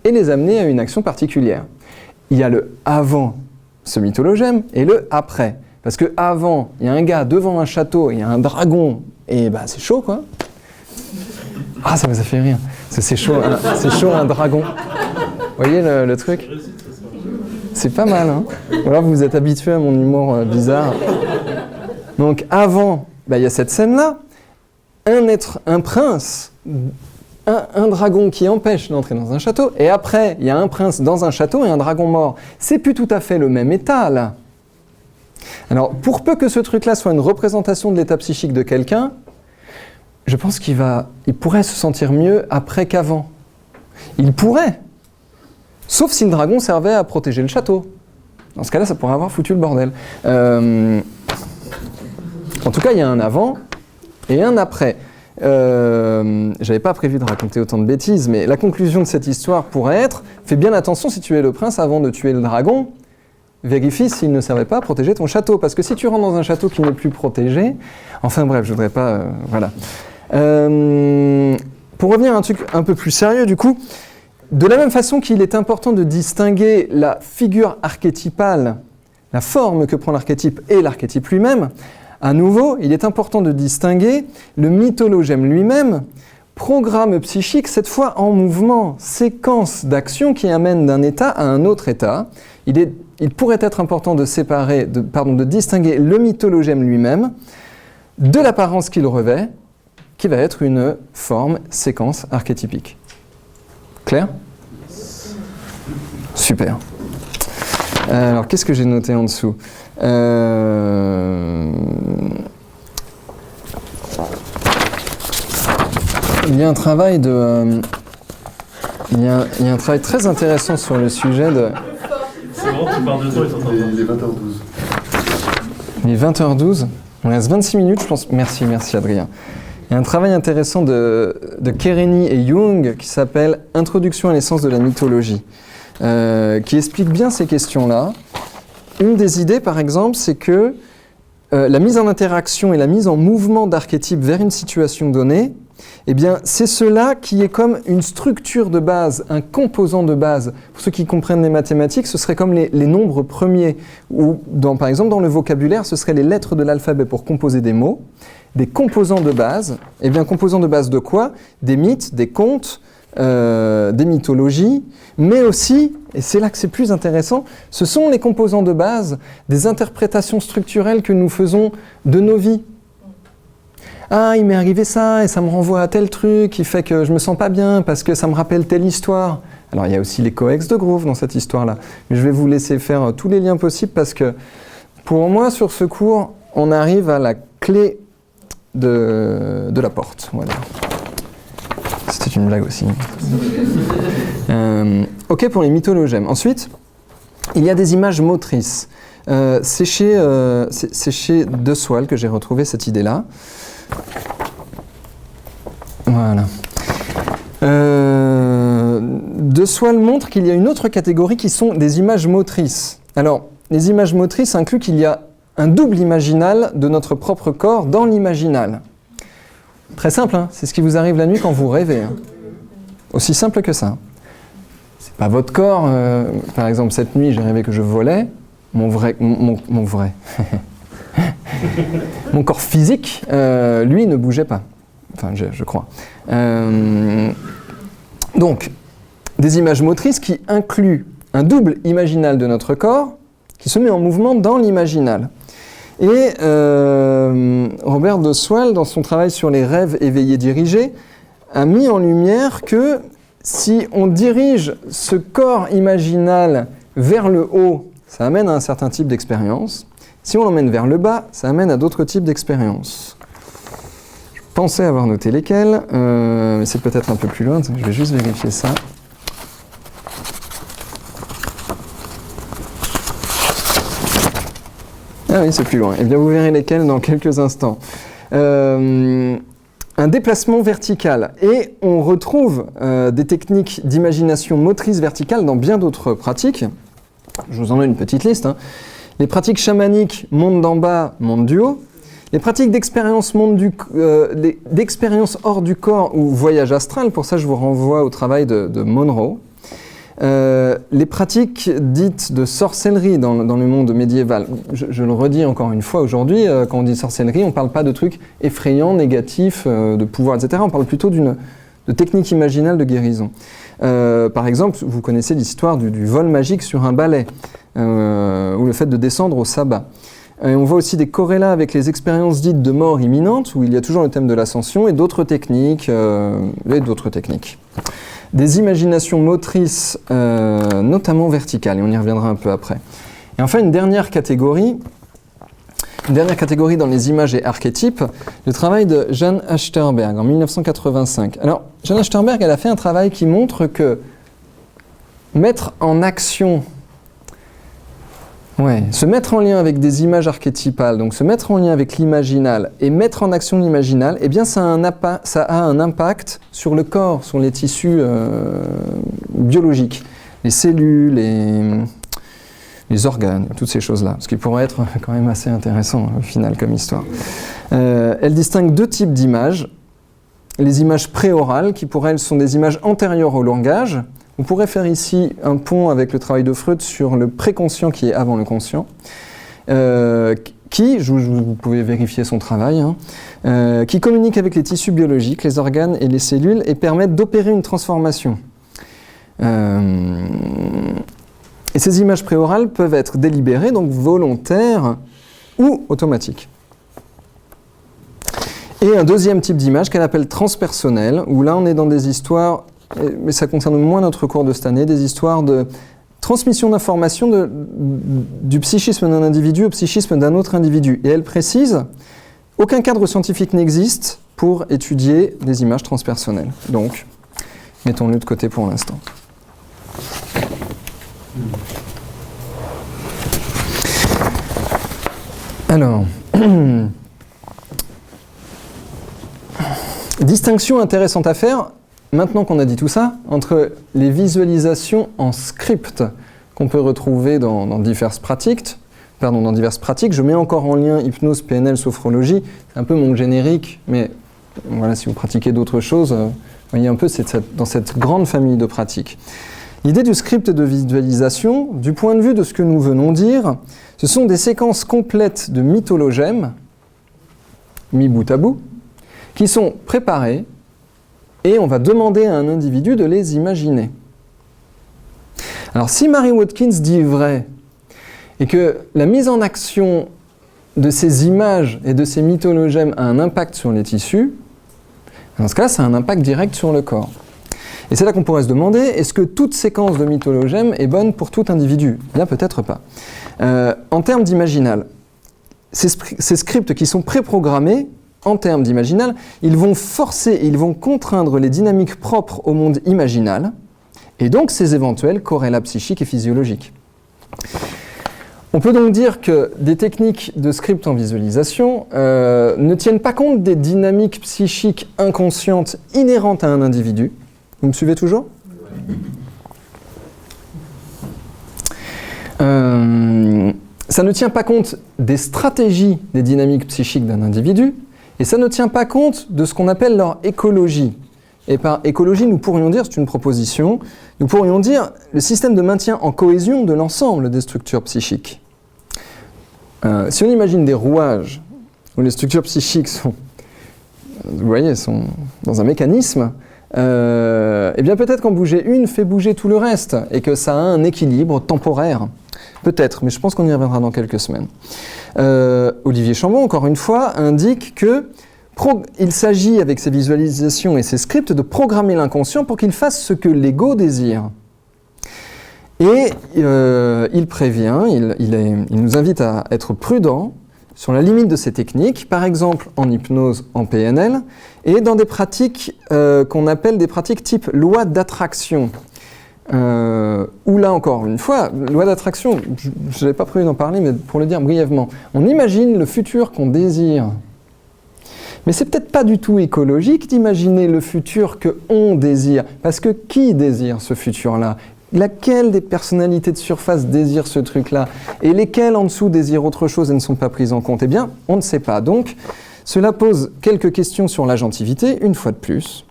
et les amener à une action particulière. Il y a le avant ce mythologème et le après. Parce que avant, il y a un gars devant un château, il y a un dragon, et bah c'est chaud quoi. Ah, ça vous a fait rire. C'est chaud un dragon. Vous voyez le truc ? C'est pas mal, hein ? Ou alors vous êtes habitué à mon humour bizarre. Donc avant, il y a cette scène-là. Un prince, un dragon qui empêche d'entrer dans un château, et après, il y a un prince dans un château et un dragon mort. C'est plus tout à fait le même état, là. Alors, pour peu que ce truc-là soit une représentation de l'état psychique de quelqu'un, je pense qu'il pourrait se sentir mieux après qu'avant. Il pourrait. Sauf si le dragon servait à protéger le château. Dans ce cas-là, ça pourrait avoir foutu le bordel. En tout cas, il y a un avant et un après. J'avais pas prévu de raconter autant de bêtises, mais la conclusion de cette histoire pourrait être fais bien attention si tu es le prince avant de tuer le dragon. Vérifie s'il ne servait pas à protéger ton château. Parce que si tu rentres dans un château qui n'est plus protégé... Enfin bref, je voudrais pas... voilà. Pour revenir à un truc un peu plus sérieux, du coup, de la même façon qu'il est important de distinguer la figure archétypale, la forme que prend l'archétype et l'archétype lui-même, à nouveau, il est important de distinguer le mythologème lui-même, programme psychique, cette fois en mouvement, séquence d'actions qui amènent d'un état à un autre état. Il pourrait être important de séparer, de distinguer le mythologème lui-même de l'apparence qu'il revêt, qui va être une forme, séquence archétypique. Clair ? Super. Alors, qu'est-ce que j'ai noté en dessous ? Il y a un travail il y a un travail très intéressant sur le sujet de... C'est bon, tu parles de toi et t'entends. Il est 20h12. Il est 20h12. On reste 26 minutes, je pense. Merci Adrien. Il y a un travail intéressant de Kerenyi et Jung qui s'appelle « Introduction à l'essence de la mythologie », qui explique bien ces questions-là. Une des idées, par exemple, c'est que la mise en interaction et la mise en mouvement d'archétypes vers une situation donnée, eh bien, c'est cela qui est comme une structure de base, un composant de base. Pour ceux qui comprennent les mathématiques, ce serait comme les nombres premiers, ou par exemple dans le vocabulaire, ce seraient les lettres de l'alphabet pour composer des mots. Des composants de base, eh bien, composants de base de quoi ? Des mythes, des contes, des mythologies, mais aussi, et c'est là que c'est plus intéressant, ce sont les composants de base des interprétations structurelles que nous faisons de nos vies. Ah, il m'est arrivé ça, et ça me renvoie à tel truc, qui fait que je me sens pas bien, parce que ça me rappelle telle histoire. Alors, il y a aussi les coex de Grove dans cette histoire-là. Mais je vais vous laisser faire tous les liens possibles, parce que, pour moi, sur ce cours, on arrive à la clé de la porte. Voilà. C'était une blague aussi. Ok pour les mythologèmes. Ensuite, il y a des images motrices. C'est chez De Swal que j'ai retrouvé cette idée-là. Voilà. De Swal montre qu'il y a une autre catégorie qui sont des images motrices. Alors, les images motrices incluent qu'il y a un double imaginal de notre propre corps dans l'imaginal. Très simple, hein, c'est ce qui vous arrive la nuit quand vous rêvez. Hein. Aussi simple que ça. C'est pas votre corps. Par exemple, cette nuit, j'ai rêvé que je volais. Mon vrai. Mon corps physique, lui, ne bougeait pas. Enfin, je crois. Donc, des images motrices qui incluent un double imaginal de notre corps qui se met en mouvement dans l'imaginal. Et Robert De Swal, dans son travail sur les rêves éveillés dirigés, a mis en lumière que si on dirige ce corps imaginal vers le haut, ça amène à un certain type d'expérience. Si on l'emmène vers le bas, ça amène à d'autres types d'expériences. Je pensais avoir noté lesquels, mais c'est peut-être un peu plus loin, je vais juste vérifier ça. Ah oui, c'est plus loin. Eh bien, vous verrez lesquels dans quelques instants. Un déplacement vertical. Et on retrouve des techniques d'imagination motrice verticale dans bien d'autres pratiques. Je vous en donne une petite liste. Hein. Les pratiques chamaniques, monde d'en bas, monde du haut. Les pratiques d'expérience hors du corps ou voyage astral. Pour ça, je vous renvoie au travail de Monroe. Les pratiques dites de sorcellerie dans le monde médiéval, je le redis encore une fois aujourd'hui, quand on dit sorcellerie, on ne parle pas de trucs effrayants, négatifs, de pouvoir, etc. On parle plutôt de techniques imaginales de guérison. Par exemple, vous connaissez l'histoire du vol magique sur un balai, ou le fait de descendre au sabbat. On voit aussi des corrélats avec les expériences dites de mort imminente, où il y a toujours le thème de l'ascension, et d'autres techniques. Des imaginations motrices, notamment verticales, et on y reviendra un peu après. Et enfin, une dernière catégorie dans les images et archétypes, le travail de Jeanne Achterberg en 1985. Alors, Jeanne Achterberg, elle a fait un travail qui montre que mettre en action Ouais, se mettre en lien avec des images archétypales, donc se mettre en lien avec l'imaginal et mettre en action l'imaginal, eh bien ça a un impact sur le corps, sur les tissus biologiques, les cellules, les organes, toutes ces choses-là, ce qui pourrait être quand même assez intéressant au final comme histoire. Elle distingue deux types d'images. Les images préorales, qui pour elle sont des images antérieures au langage. On pourrait faire ici un pont avec le travail de Freud sur le préconscient qui est avant le conscient, vous pouvez vérifier son travail, qui communique avec les tissus biologiques, les organes et les cellules et permettent d'opérer une transformation. Et ces images préorales peuvent être délibérées, donc volontaires ou automatiques. Et un deuxième type d'image qu'elle appelle transpersonnelle, où là on est dans des histoires, mais ça concerne moins notre cours de cette année, des histoires de transmission d'informations du psychisme d'un individu au psychisme d'un autre individu. Et elle précise, aucun cadre scientifique n'existe pour étudier des images transpersonnelles. Donc, mettons-le de côté pour l'instant. Alors, distinction intéressante à faire, maintenant qu'on a dit tout ça, entre les visualisations en script qu'on peut retrouver dans diverses pratiques, je mets encore en lien hypnose, PNL, sophrologie, c'est un peu mon générique, mais voilà, si vous pratiquez d'autres choses, vous voyez un peu, c'est dans cette grande famille de pratiques. L'idée du script de visualisation, du point de vue de ce que nous venons dire, ce sont des séquences complètes de mythologèmes, mis bout à bout, qui sont préparées, et on va demander à un individu de les imaginer. Alors si Mary Watkins dit vrai, et que la mise en action de ces images et de ces mythologèmes a un impact sur les tissus, dans ce cas-là, ça a un impact direct sur le corps. Et c'est là qu'on pourrait se demander, est-ce que toute séquence de mythologèmes est bonne pour tout individu ? Eh bien, peut-être pas. En termes d'imaginal, ces scripts qui sont préprogrammés, en termes d'imaginal, ils vont forcer, ils vont contraindre les dynamiques propres au monde imaginal, et donc ces éventuels corrélats psychiques et physiologiques. On peut donc dire que des techniques de script en visualisation ne tiennent pas compte des dynamiques psychiques inconscientes inhérentes à un individu. Vous me suivez toujours ? Ça ne tient pas compte des stratégies des dynamiques psychiques d'un individu, et ça ne tient pas compte de ce qu'on appelle leur écologie. Et par écologie, nous pourrions dire, c'est une proposition, nous pourrions dire le système de maintien en cohésion de l'ensemble des structures psychiques. Si on imagine des rouages où les structures psychiques sont, vous voyez, sont dans un mécanisme, eh bien peut-être qu'en bouger une fait bouger tout le reste, et que ça a un équilibre temporaire. Peut-être, mais je pense qu'on y reviendra dans quelques semaines. Olivier Chambon, encore une fois, indique que il s'agit, avec ses visualisations et ses scripts, de programmer l'inconscient pour qu'il fasse ce que l'ego désire. Et il prévient, il nous invite à être prudents sur la limite de ces techniques, par exemple en hypnose, en PNL, et dans des pratiques qu'on appelle des pratiques type loi d'attraction. Où là encore une fois, loi d'attraction, je n'avais pas prévu d'en parler, mais pour le dire brièvement, on imagine le futur qu'on désire. Mais c'est peut-être pas du tout écologique d'imaginer le futur qu'on désire, parce que qui désire ce futur-là ? Laquelle des personnalités de surface désire ce truc-là ? Et lesquelles en dessous désirent autre chose et ne sont pas prises en compte ? Eh bien, on ne sait pas. Donc, cela pose quelques questions sur l'agentivité, une fois de plus.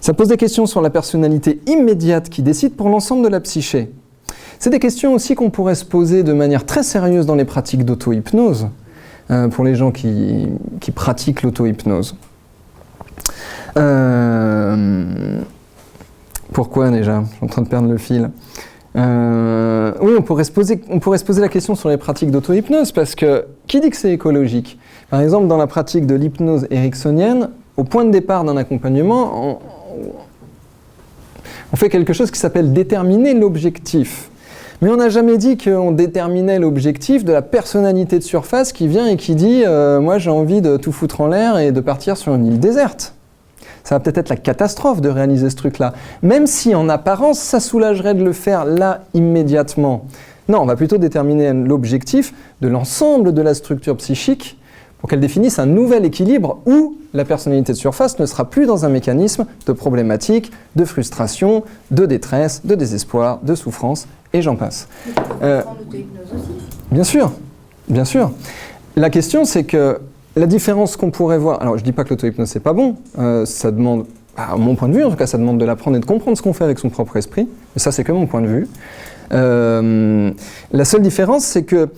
Ça pose des questions sur la personnalité immédiate qui décide pour l'ensemble de la psyché. C'est des questions aussi qu'on pourrait se poser de manière très sérieuse dans les pratiques d'auto-hypnose, pour les gens qui pratiquent l'auto-hypnose. Pourquoi déjà ? Je suis en train de perdre le fil. Oui, on pourrait se poser la question sur les pratiques d'auto-hypnose, parce que qui dit que c'est écologique ? Par exemple, dans la pratique de l'hypnose ericksonienne, au point de départ d'un accompagnement, on fait quelque chose qui s'appelle déterminer l'objectif. Mais on n'a jamais dit qu'on déterminait l'objectif de la personnalité de surface qui vient et qui dit « moi j'ai envie de tout foutre en l'air et de partir sur une île déserte ». Ça va peut-être être la catastrophe de réaliser ce truc-là. Même si en apparence, ça soulagerait de le faire là, immédiatement. Non, on va plutôt déterminer l'objectif de l'ensemble de la structure psychique pour qu'elle définisse un nouvel équilibre où la personnalité de surface ne sera plus dans un mécanisme de problématique, de frustration, de détresse, de désespoir, de souffrance, et j'en passe. L'auto-hypnose aussi. Bien sûr, bien sûr. La question, c'est que la différence qu'on pourrait voir... Alors, je ne dis pas que l'auto-hypnose, c'est pas bon. Ça demande, à mon point de vue, en tout cas, ça demande de l'apprendre et de comprendre ce qu'on fait avec son propre esprit. Mais ça, c'est que mon point de vue. La seule différence, c'est que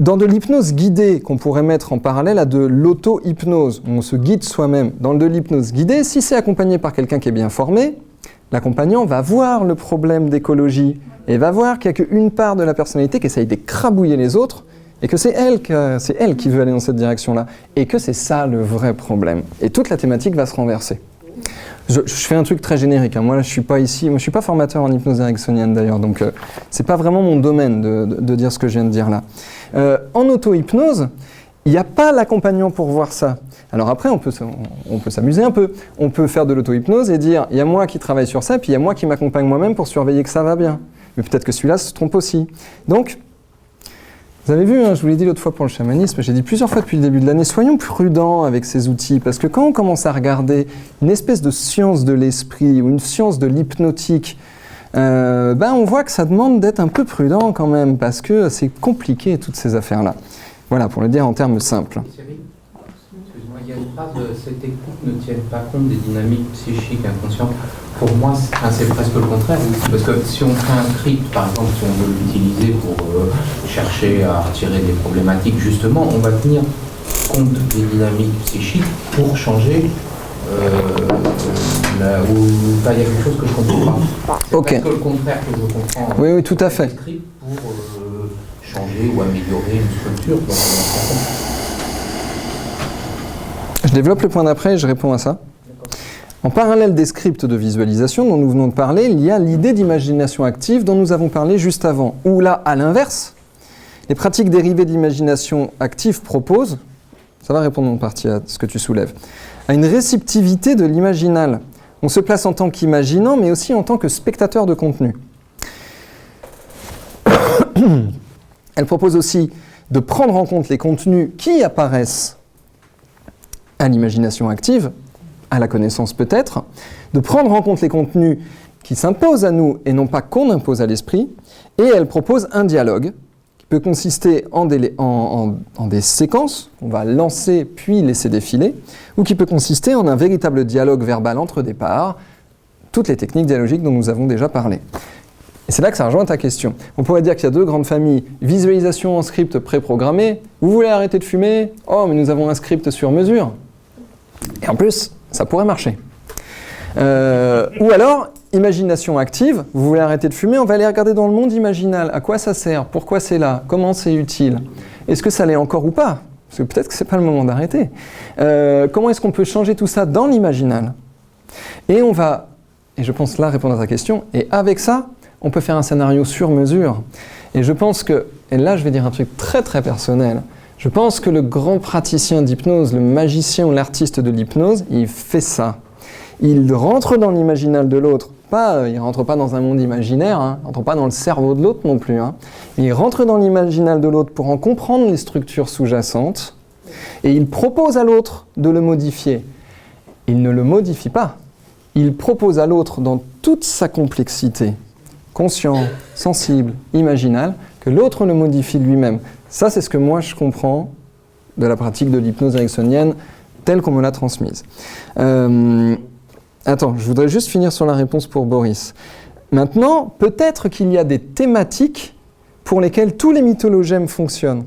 dans de l'hypnose guidée qu'on pourrait mettre en parallèle à de l'auto-hypnose, où on se guide soi-même, dans de l'hypnose guidée, si c'est accompagné par quelqu'un qui est bien formé, l'accompagnant va voir le problème d'écologie et va voir qu'il n'y a qu'une part de la personnalité qui essaye d'écrabouiller les autres et que c'est elle qui veut aller dans cette direction-là et que c'est ça le vrai problème. Et toute la thématique va se renverser. Je fais un truc très générique, hein. Moi je suis pas ici, moi je suis pas formateur en hypnose ericksonienne d'ailleurs, donc c'est pas vraiment mon domaine de dire ce que je viens de dire là. En auto-hypnose, il n'y a pas l'accompagnant pour voir ça. Alors après on peut s'amuser un peu, on peut faire de l'auto-hypnose et dire il y a moi qui travaille sur ça, puis il y a moi qui m'accompagne moi-même pour surveiller que ça va bien. Mais peut-être que celui-là se trompe aussi. Donc, vous avez vu, hein, je vous l'ai dit l'autre fois pour le chamanisme, j'ai dit plusieurs fois depuis le début de l'année, soyons prudents avec ces outils, parce que quand on commence à regarder une espèce de science de l'esprit ou une science de l'hypnotique, on voit que ça demande d'être un peu prudent quand même, parce que c'est compliqué toutes ces affaires-là. Voilà, pour le dire en termes simples. Excuse-moi, il y a une phrase, cette écoute ne tient pas compte des dynamiques psychiques inconscientes. Pour moi, c'est presque le contraire. Parce que si on fait un crypte, par exemple, si on veut l'utiliser pour chercher à retirer des problématiques, justement, on va tenir compte des dynamiques psychiques pour changer. Il y a quelque chose que je ne comprends pas. C'est presque le contraire que je comprends. Oui, tout à fait. Crypte pour changer ou améliorer une structure. Je développe le point d'après et je réponds à ça. En parallèle des scripts de visualisation dont nous venons de parler, il y a l'idée d'imagination active dont nous avons parlé juste avant, où là, à l'inverse, les pratiques dérivées d'imagination active proposent, ça va répondre en partie à ce que tu soulèves, à une réceptivité de l'imaginal. On se place en tant qu'imaginant, mais aussi en tant que spectateur de contenu. Elle propose aussi de prendre en compte les contenus qui apparaissent à l'imagination active, à la connaissance peut-être, de prendre en compte les contenus qui s'imposent à nous et non pas qu'on impose à l'esprit, et elle propose un dialogue qui peut consister en des séquences, on va lancer puis laisser défiler, ou qui peut consister en un véritable dialogue verbal entre des parts, toutes les techniques dialogiques dont nous avons déjà parlé. Et c'est là que ça rejoint ta question. On pourrait dire qu'il y a deux grandes familles, visualisation en script préprogrammé, vous voulez arrêter de fumer? Oh, mais nous avons un script sur mesure. Et en plus, ça pourrait marcher. Ou alors, imagination active, vous voulez arrêter de fumer, on va aller regarder dans le monde imaginal. À quoi ça sert? Pourquoi c'est là? Comment c'est utile? Est-ce que ça l'est encore ou pas? Parce que peut-être que ce n'est pas le moment d'arrêter. Comment est-ce qu'on peut changer tout ça dans l'imaginal? Et on va, et je pense là répondre à ta question, et avec ça, on peut faire un scénario sur mesure. Et je pense que, et là je vais dire un truc très très personnel, je pense que le grand praticien d'hypnose, le magicien ou l'artiste de l'hypnose, il fait ça. Il rentre dans l'imaginal de l'autre. Il ne rentre pas dans un monde imaginaire, hein, il ne rentre pas dans le cerveau de l'autre non plus. Hein. Il rentre dans l'imaginal de l'autre pour en comprendre les structures sous-jacentes et il propose à l'autre de le modifier. Il ne le modifie pas. Il propose à l'autre dans toute sa complexité, conscient, sensible, imaginal, que l'autre le modifie lui-même. Ça, c'est ce que moi je comprends de la pratique de l'hypnose ericksonienne telle qu'on me l'a transmise. Attends, je voudrais juste finir sur la réponse pour Boris. Maintenant, peut-être qu'il y a des thématiques pour lesquelles tous les mythologèmes fonctionnent.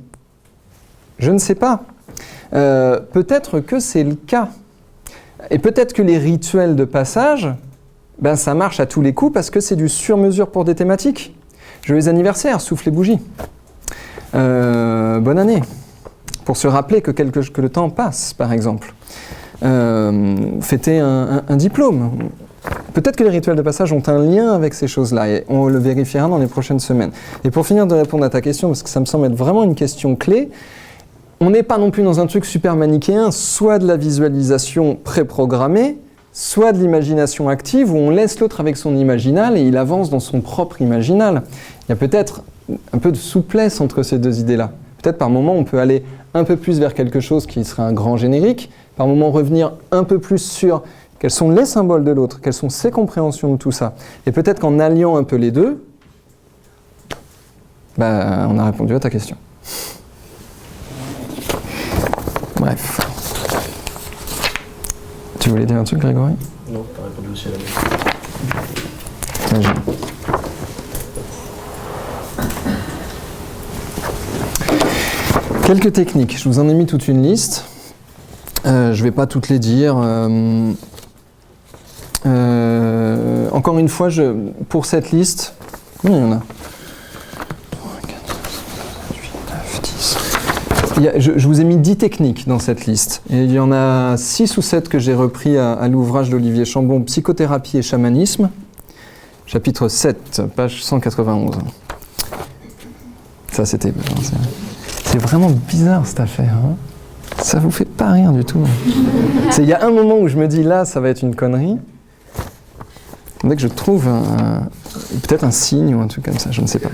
Je ne sais pas. Peut-être que c'est le cas. Et peut-être que les rituels de passage, ça marche à tous les coups parce que c'est du sur-mesure pour des thématiques. Joyeux anniversaire, souffle les bougies. Bonne année. Pour se rappeler que le temps passe, par exemple. Fêter un diplôme. Peut-être que les rituels de passage ont un lien avec ces choses-là et on le vérifiera dans les prochaines semaines. Et pour finir de répondre à ta question, parce que ça me semble être vraiment une question clé, on n'est pas non plus dans un truc super manichéen, soit de la visualisation préprogrammée, soit de l'imagination active où on laisse l'autre avec son imaginal et il avance dans son propre imaginal. Il y a peut-être un peu de souplesse entre ces deux idées-là. Peut-être par moment, on peut aller un peu plus vers quelque chose qui serait un grand générique, par moment revenir un peu plus sur quels sont les symboles de l'autre, quelles sont ses compréhensions de tout ça. Et peut-être qu'en alliant un peu les deux, on a répondu à ta question. Bref. Tu voulais dire un truc, Grégory ? Non, t'as répondu aussi à la même. Quelques techniques. Je vous en ai mis toute une liste. Je ne vais pas toutes les dire. Encore une fois, pour cette liste, combien il y en a ? 3, 4, 5, 6, 7, 8, 9, 10. Je vous ai mis 10 techniques dans cette liste. Et il y en a 6 ou 7 que j'ai repris à l'ouvrage d'Olivier Chambon, Psychothérapie et chamanisme, chapitre 7, page 191. Ça, c'était... C'est vraiment bizarre, cette affaire. Hein, ça vous fait pas rire du tout. Il y a un moment où je me dis, là, ça va être une connerie. Dès que je trouve peut-être un signe ou un truc comme ça, je ne sais pas.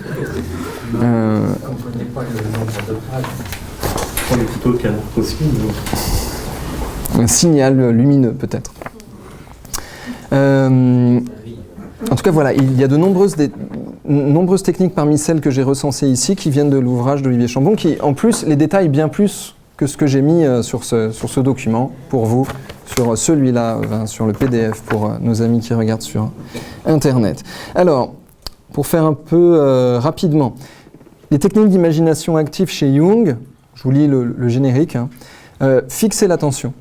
On ne connaît pas le nombre de pages. On est plutôt canard aussi. Un signal lumineux, peut-être. En tout cas, voilà, il y a de nombreuses techniques parmi celles que j'ai recensées ici qui viennent de l'ouvrage d'Olivier Chambon, qui, en plus, les détaille bien plus que ce que j'ai mis sur ce document pour vous, sur celui-là, sur le PDF pour nos amis qui regardent sur Internet. Alors, pour faire un peu rapidement, les techniques d'imagination active chez Jung, je vous lis le générique, hein, fixer l'attention,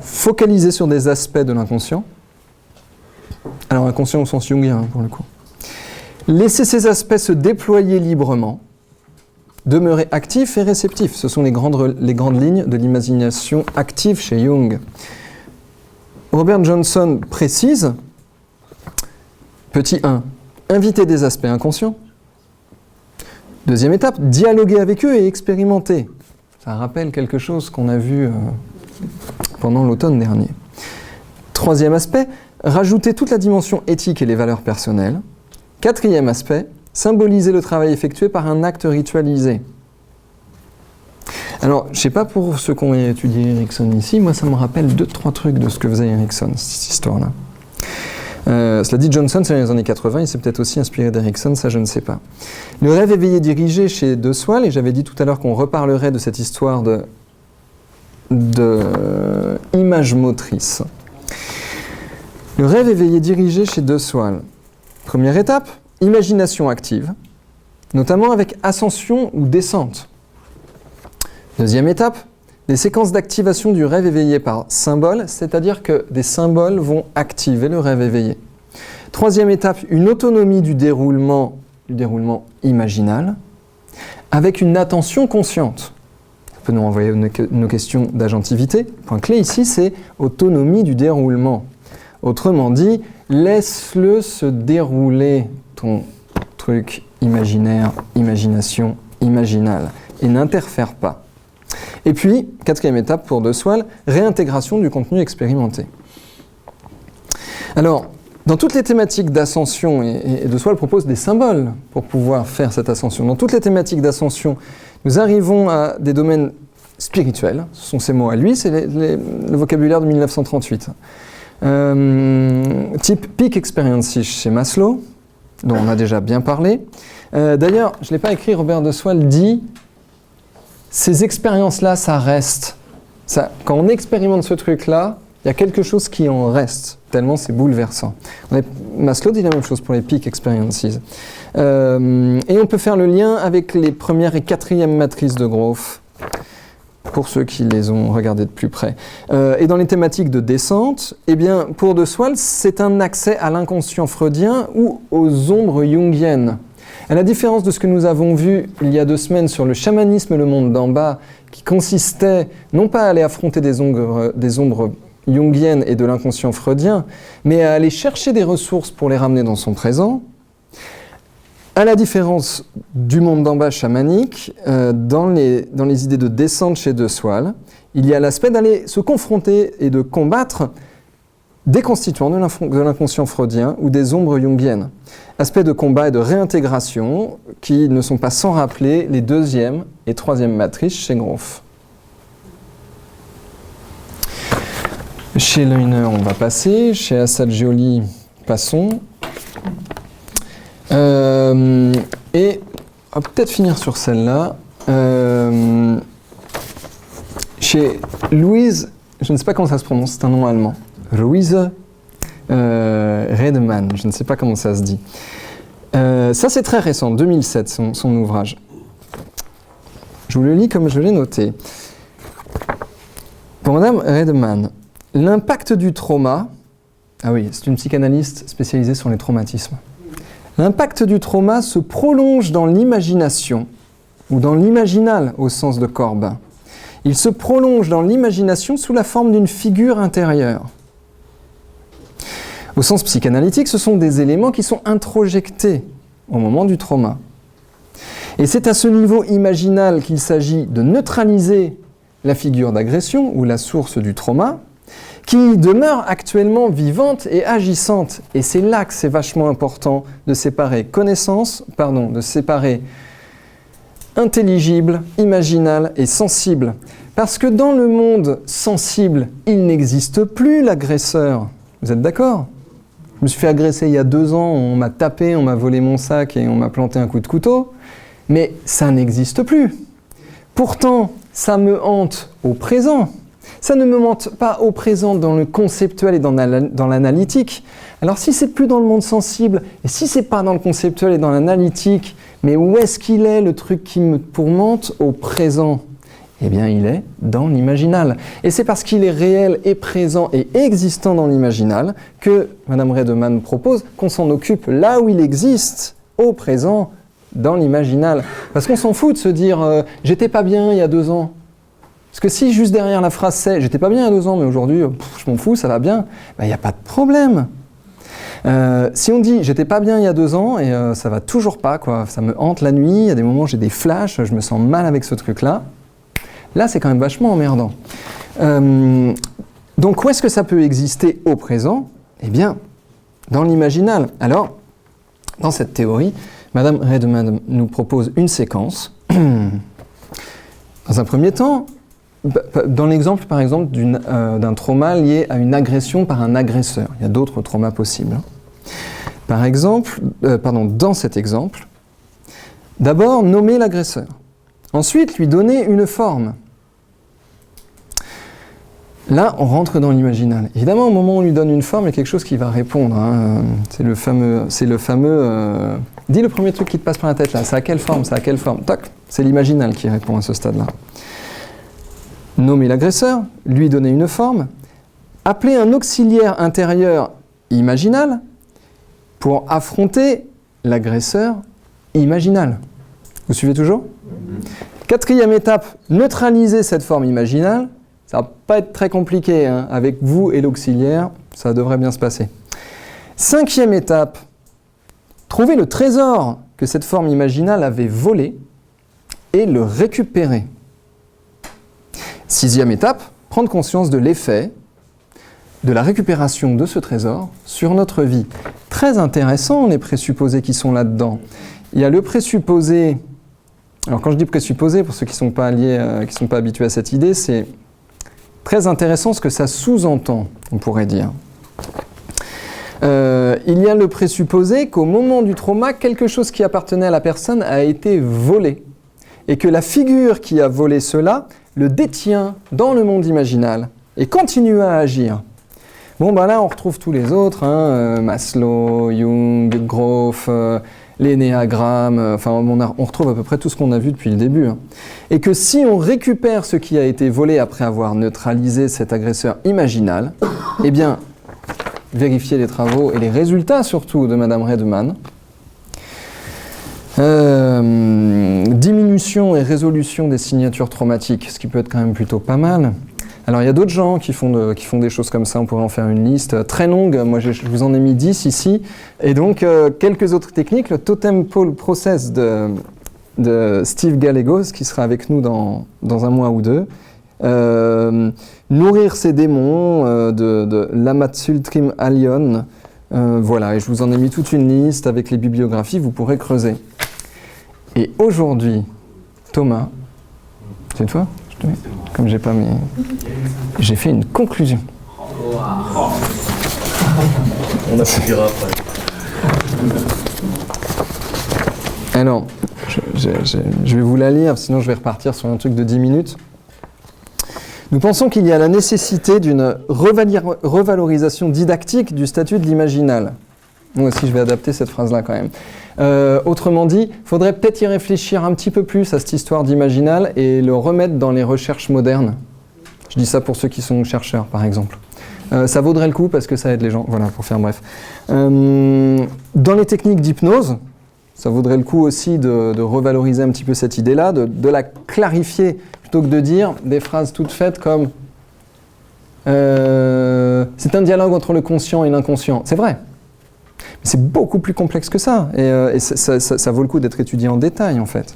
focaliser sur des aspects de l'inconscient, alors inconscient au sens jungien pour le coup, laisser ces aspects se déployer librement, demeurer actif et réceptif. Ce sont les grandes lignes de l'imagination active chez Jung. Robert Johnson précise, petit 1, inviter des aspects inconscients. Deuxième étape, dialoguer avec eux et expérimenter. Ça rappelle quelque chose qu'on a vu pendant l'automne dernier. Troisième aspect, rajouter toute la dimension éthique et les valeurs personnelles. Quatrième aspect, symboliser le travail effectué par un acte ritualisé. Alors, je ne sais pas pour ceux qui ont étudié Erickson ici, moi ça me rappelle 2-3 trucs de ce que faisait Erickson, cette histoire-là. Cela dit, Johnson, c'est dans les années 80, il s'est peut-être aussi inspiré d'Erickson, ça je ne sais pas. Le rêve éveillé dirigé chez De Swal, et j'avais dit tout à l'heure qu'on reparlerait de cette histoire de image motrice. Le rêve éveillé dirigé chez De Swal. Première étape, imagination active, notamment avec ascension ou descente. Deuxième étape, des séquences d'activation du rêve éveillé par symbole, c'est-à-dire que des symboles vont activer le rêve éveillé. Troisième étape, une autonomie du déroulement imaginal, avec une attention consciente. Ça peut nous renvoyer nos questions d'agentivité. Le point clé ici, c'est autonomie du déroulement. Autrement dit, laisse-le se dérouler, ton truc imaginaire, imagination, imaginale, et n'interfère pas. Et puis, quatrième étape pour De Swal, réintégration du contenu expérimenté. Alors, dans toutes les thématiques d'ascension, et De Swal propose des symboles pour pouvoir faire cette ascension, dans toutes les thématiques d'ascension, nous arrivons à des domaines spirituels, ce sont ses mots à lui, c'est le vocabulaire de 1938. Type Peak Experiences chez Maslow, dont on a déjà bien parlé. D'ailleurs, je ne l'ai pas écrit, Robert De Swal dit ces expériences-là, ça reste. Quand on expérimente ce truc-là, il y a quelque chose qui en reste, tellement c'est bouleversant. Maslow dit la même chose pour les Peak Experiences. Et on peut faire le lien avec les premières et quatrièmes matrices de Groth, pour ceux qui les ont regardées de plus près. Et dans les thématiques de descente, eh bien, pour De Swal, c'est un accès à l'inconscient freudien ou aux ombres jungiennes. À la différence de ce que nous avons vu il y a 2 semaines sur le chamanisme et le monde d'en bas, qui consistait non pas à aller affronter des ombres jungiennes et de l'inconscient freudien, mais à aller chercher des ressources pour les ramener dans son présent, à la différence du monde d'en bas chamanique, dans les idées de descente chez De Swal, il y a l'aspect d'aller se confronter et de combattre des constituants de l'inconscient freudien ou des ombres jungiennes. Aspects de combat et de réintégration qui ne sont pas sans rappeler les deuxième et troisième matrices chez Grof. Chez Leuner, on va passer. Chez Assagioli, passons. Et on va peut-être finir sur celle-là. Chez Louise, je ne sais pas comment ça se prononce, c'est un nom allemand. Louise Redman, je ne sais pas comment ça se dit. Ça, c'est très récent, 2007, son ouvrage. Je vous le lis comme je l'ai noté. Pour Madame Redman, l'impact du trauma, ah oui, c'est une psychanalyste spécialisée sur les traumatismes. L'impact du trauma se prolonge dans l'imagination, ou dans l'imaginal au sens de Corbin. Il se prolonge dans l'imagination sous la forme d'une figure intérieure. Au sens psychanalytique, ce sont des éléments qui sont introjectés au moment du trauma. Et c'est à ce niveau imaginal qu'il s'agit de neutraliser la figure d'agression ou la source du trauma, qui demeure actuellement vivante et agissante. Et c'est là que c'est vachement important de séparer de séparer intelligible, imaginal et sensible. Parce que dans le monde sensible, il n'existe plus l'agresseur. Vous êtes d'accord ? Je me suis fait agresser il y a 2 ans, on m'a tapé, on m'a volé mon sac et on m'a planté un coup de couteau. Mais ça n'existe plus. Pourtant, ça me hante au présent. Ça ne me hante pas au présent dans le conceptuel et dans l'analytique. Alors si c'est plus dans le monde sensible, et si c'est pas dans le conceptuel et dans l'analytique, mais où est-ce qu'il est le truc qui me tourmente au présent ? Eh bien, il est dans l'imaginal. Et c'est parce qu'il est réel et présent et existant dans l'imaginal que Madame Redman propose qu'on s'en occupe là où il existe, au présent, dans l'imaginal. Parce qu'on s'en fout de se dire « j'étais pas bien il y a 2 ans ». Parce que si juste derrière la phrase c'est « j'étais pas bien il y a 2 ans, mais aujourd'hui, je m'en fous, ça va bien », il n'y a pas de problème. Si on dit « j'étais pas bien il y a 2 ans » et ça va toujours pas, quoi, ça me hante la nuit, il y a des moments où j'ai des flashs, je me sens mal avec ce truc-là, là c'est quand même vachement emmerdant. Donc où est-ce que ça peut exister au présent ? Eh bien, dans l'imaginal. Alors, dans cette théorie, Madame Redman nous propose une séquence. Dans un premier temps, dans l'exemple par exemple d'un trauma lié à une agression par un agresseur, il y a d'autres traumas possibles. Par exemple, dans cet exemple, d'abord nommer l'agresseur, ensuite lui donner une forme. Là, on rentre dans l'imaginal. Évidemment, au moment où on lui donne une forme, il y a quelque chose qui va répondre. Hein. C'est le fameux dis le premier truc qui te passe par la tête là. C'est à quelle forme ? C'est à quelle forme ? Toc, c'est l'imaginal qui répond à ce stade-là. Nommer l'agresseur, lui donner une forme, appeler un auxiliaire intérieur imaginal pour affronter l'agresseur imaginal. Vous suivez toujours ? Quatrième étape, neutraliser cette forme imaginale. Ça va pas être très compliqué, hein. Avec vous et l'auxiliaire, ça devrait bien se passer. 5e étape, trouver le trésor que cette forme imaginale avait volé et le récupérer. 6e étape, prendre conscience de l'effet de la récupération de ce trésor sur notre vie. Très intéressant, les présupposés qui sont là-dedans. Il y a le présupposé, alors quand je dis présupposé, pour ceux qui ne sont pas habitués à cette idée, c'est très intéressant ce que ça sous-entend, on pourrait dire. Il y a le présupposé qu'au moment du trauma, quelque chose qui appartenait à la personne a été volé et que la figure qui a volé cela le détient dans le monde imaginal et continue à agir. Bon, là, on retrouve tous les autres, hein, Maslow, Jung, Grof, l'énéagramme, on retrouve à peu près tout ce qu'on a vu depuis le début. Hein. Et que si on récupère ce qui a été volé après avoir neutralisé cet agresseur imaginal, eh bien, vérifier les travaux et les résultats surtout de Madame Redman, diminution et résolution des signatures traumatiques, ce qui peut être quand même plutôt pas mal. Alors il y a d'autres gens qui font des choses comme ça, on pourrait en faire une liste très longue, moi je vous en ai mis 10 ici, et donc quelques autres techniques, le Totem Pole Process de Steve Gallegos, qui sera avec nous dans un mois ou deux, Nourrir ses démons de Lamatsultrim Alion. Voilà, et je vous en ai mis toute une liste avec les bibliographies, vous pourrez creuser. Et aujourd'hui, Thomas, c'est toi? Comme j'ai pas mis... J'ai fait une conclusion. On appuiera après. Alors, je vais vous la lire, sinon je vais repartir sur un truc de 10 minutes. Nous pensons qu'il y a la nécessité d'une revalorisation didactique du statut de l'imaginal. Moi aussi, je vais adapter cette phrase-là quand même. Autrement dit, il faudrait peut-être y réfléchir un petit peu plus à cette histoire d'imaginal et le remettre dans les recherches modernes. Je dis ça pour ceux qui sont chercheurs, par exemple. Ça vaudrait le coup parce que ça aide les gens. Voilà, pour faire bref. Dans les techniques d'hypnose, ça vaudrait le coup aussi de revaloriser un petit peu cette idée-là, de la clarifier, plutôt que de dire des phrases toutes faites comme c'est un dialogue entre le conscient et l'inconscient. C'est vrai. Mais c'est beaucoup plus complexe que ça. Et ça vaut le coup d'être étudié en détail, en fait.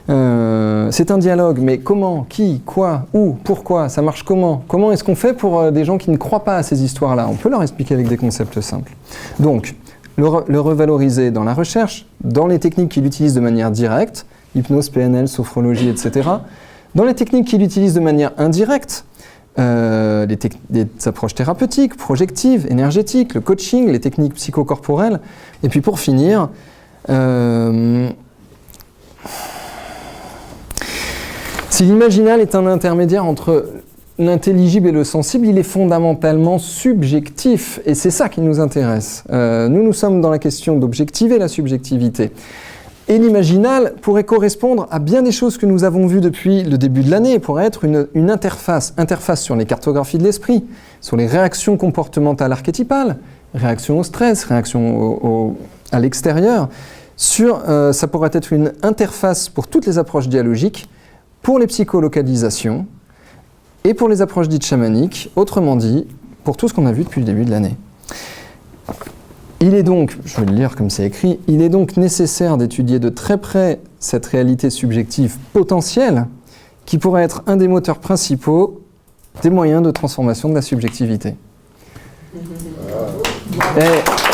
C'est un dialogue, mais comment, qui, quoi, où, pourquoi, ça marche comment? Comment est-ce qu'on fait pour des gens qui ne croient pas à ces histoires-là? On peut leur expliquer avec des concepts simples. Donc, le revaloriser dans la recherche, dans les techniques qu'il utilise de manière directe, hypnose, PNL, sophrologie, etc. Dans les techniques qu'il utilise de manière indirecte, les approches thérapeutiques, projectives, énergétiques, le coaching, les techniques psychocorporelles. Et puis pour finir, si l'imaginal est un intermédiaire entre l'intelligible et le sensible, il est fondamentalement subjectif, et c'est ça qui nous intéresse. Nous sommes dans la question d'objectiver la subjectivité. Et l'imaginal pourrait correspondre à bien des choses que nous avons vues depuis le début de l'année, pourrait être une interface sur les cartographies de l'esprit, sur les réactions comportementales archétypales, réactions au stress, réactions à l'extérieur. Ça pourrait être une interface pour toutes les approches dialogiques, pour les psycholocalisations et pour les approches dites chamaniques, autrement dit, pour tout ce qu'on a vu depuis le début de l'année. Il est donc, je vais le lire comme c'est écrit, il est donc nécessaire d'étudier de très près cette réalité subjective potentielle qui pourrait être un des moteurs principaux des moyens de transformation de la subjectivité. Et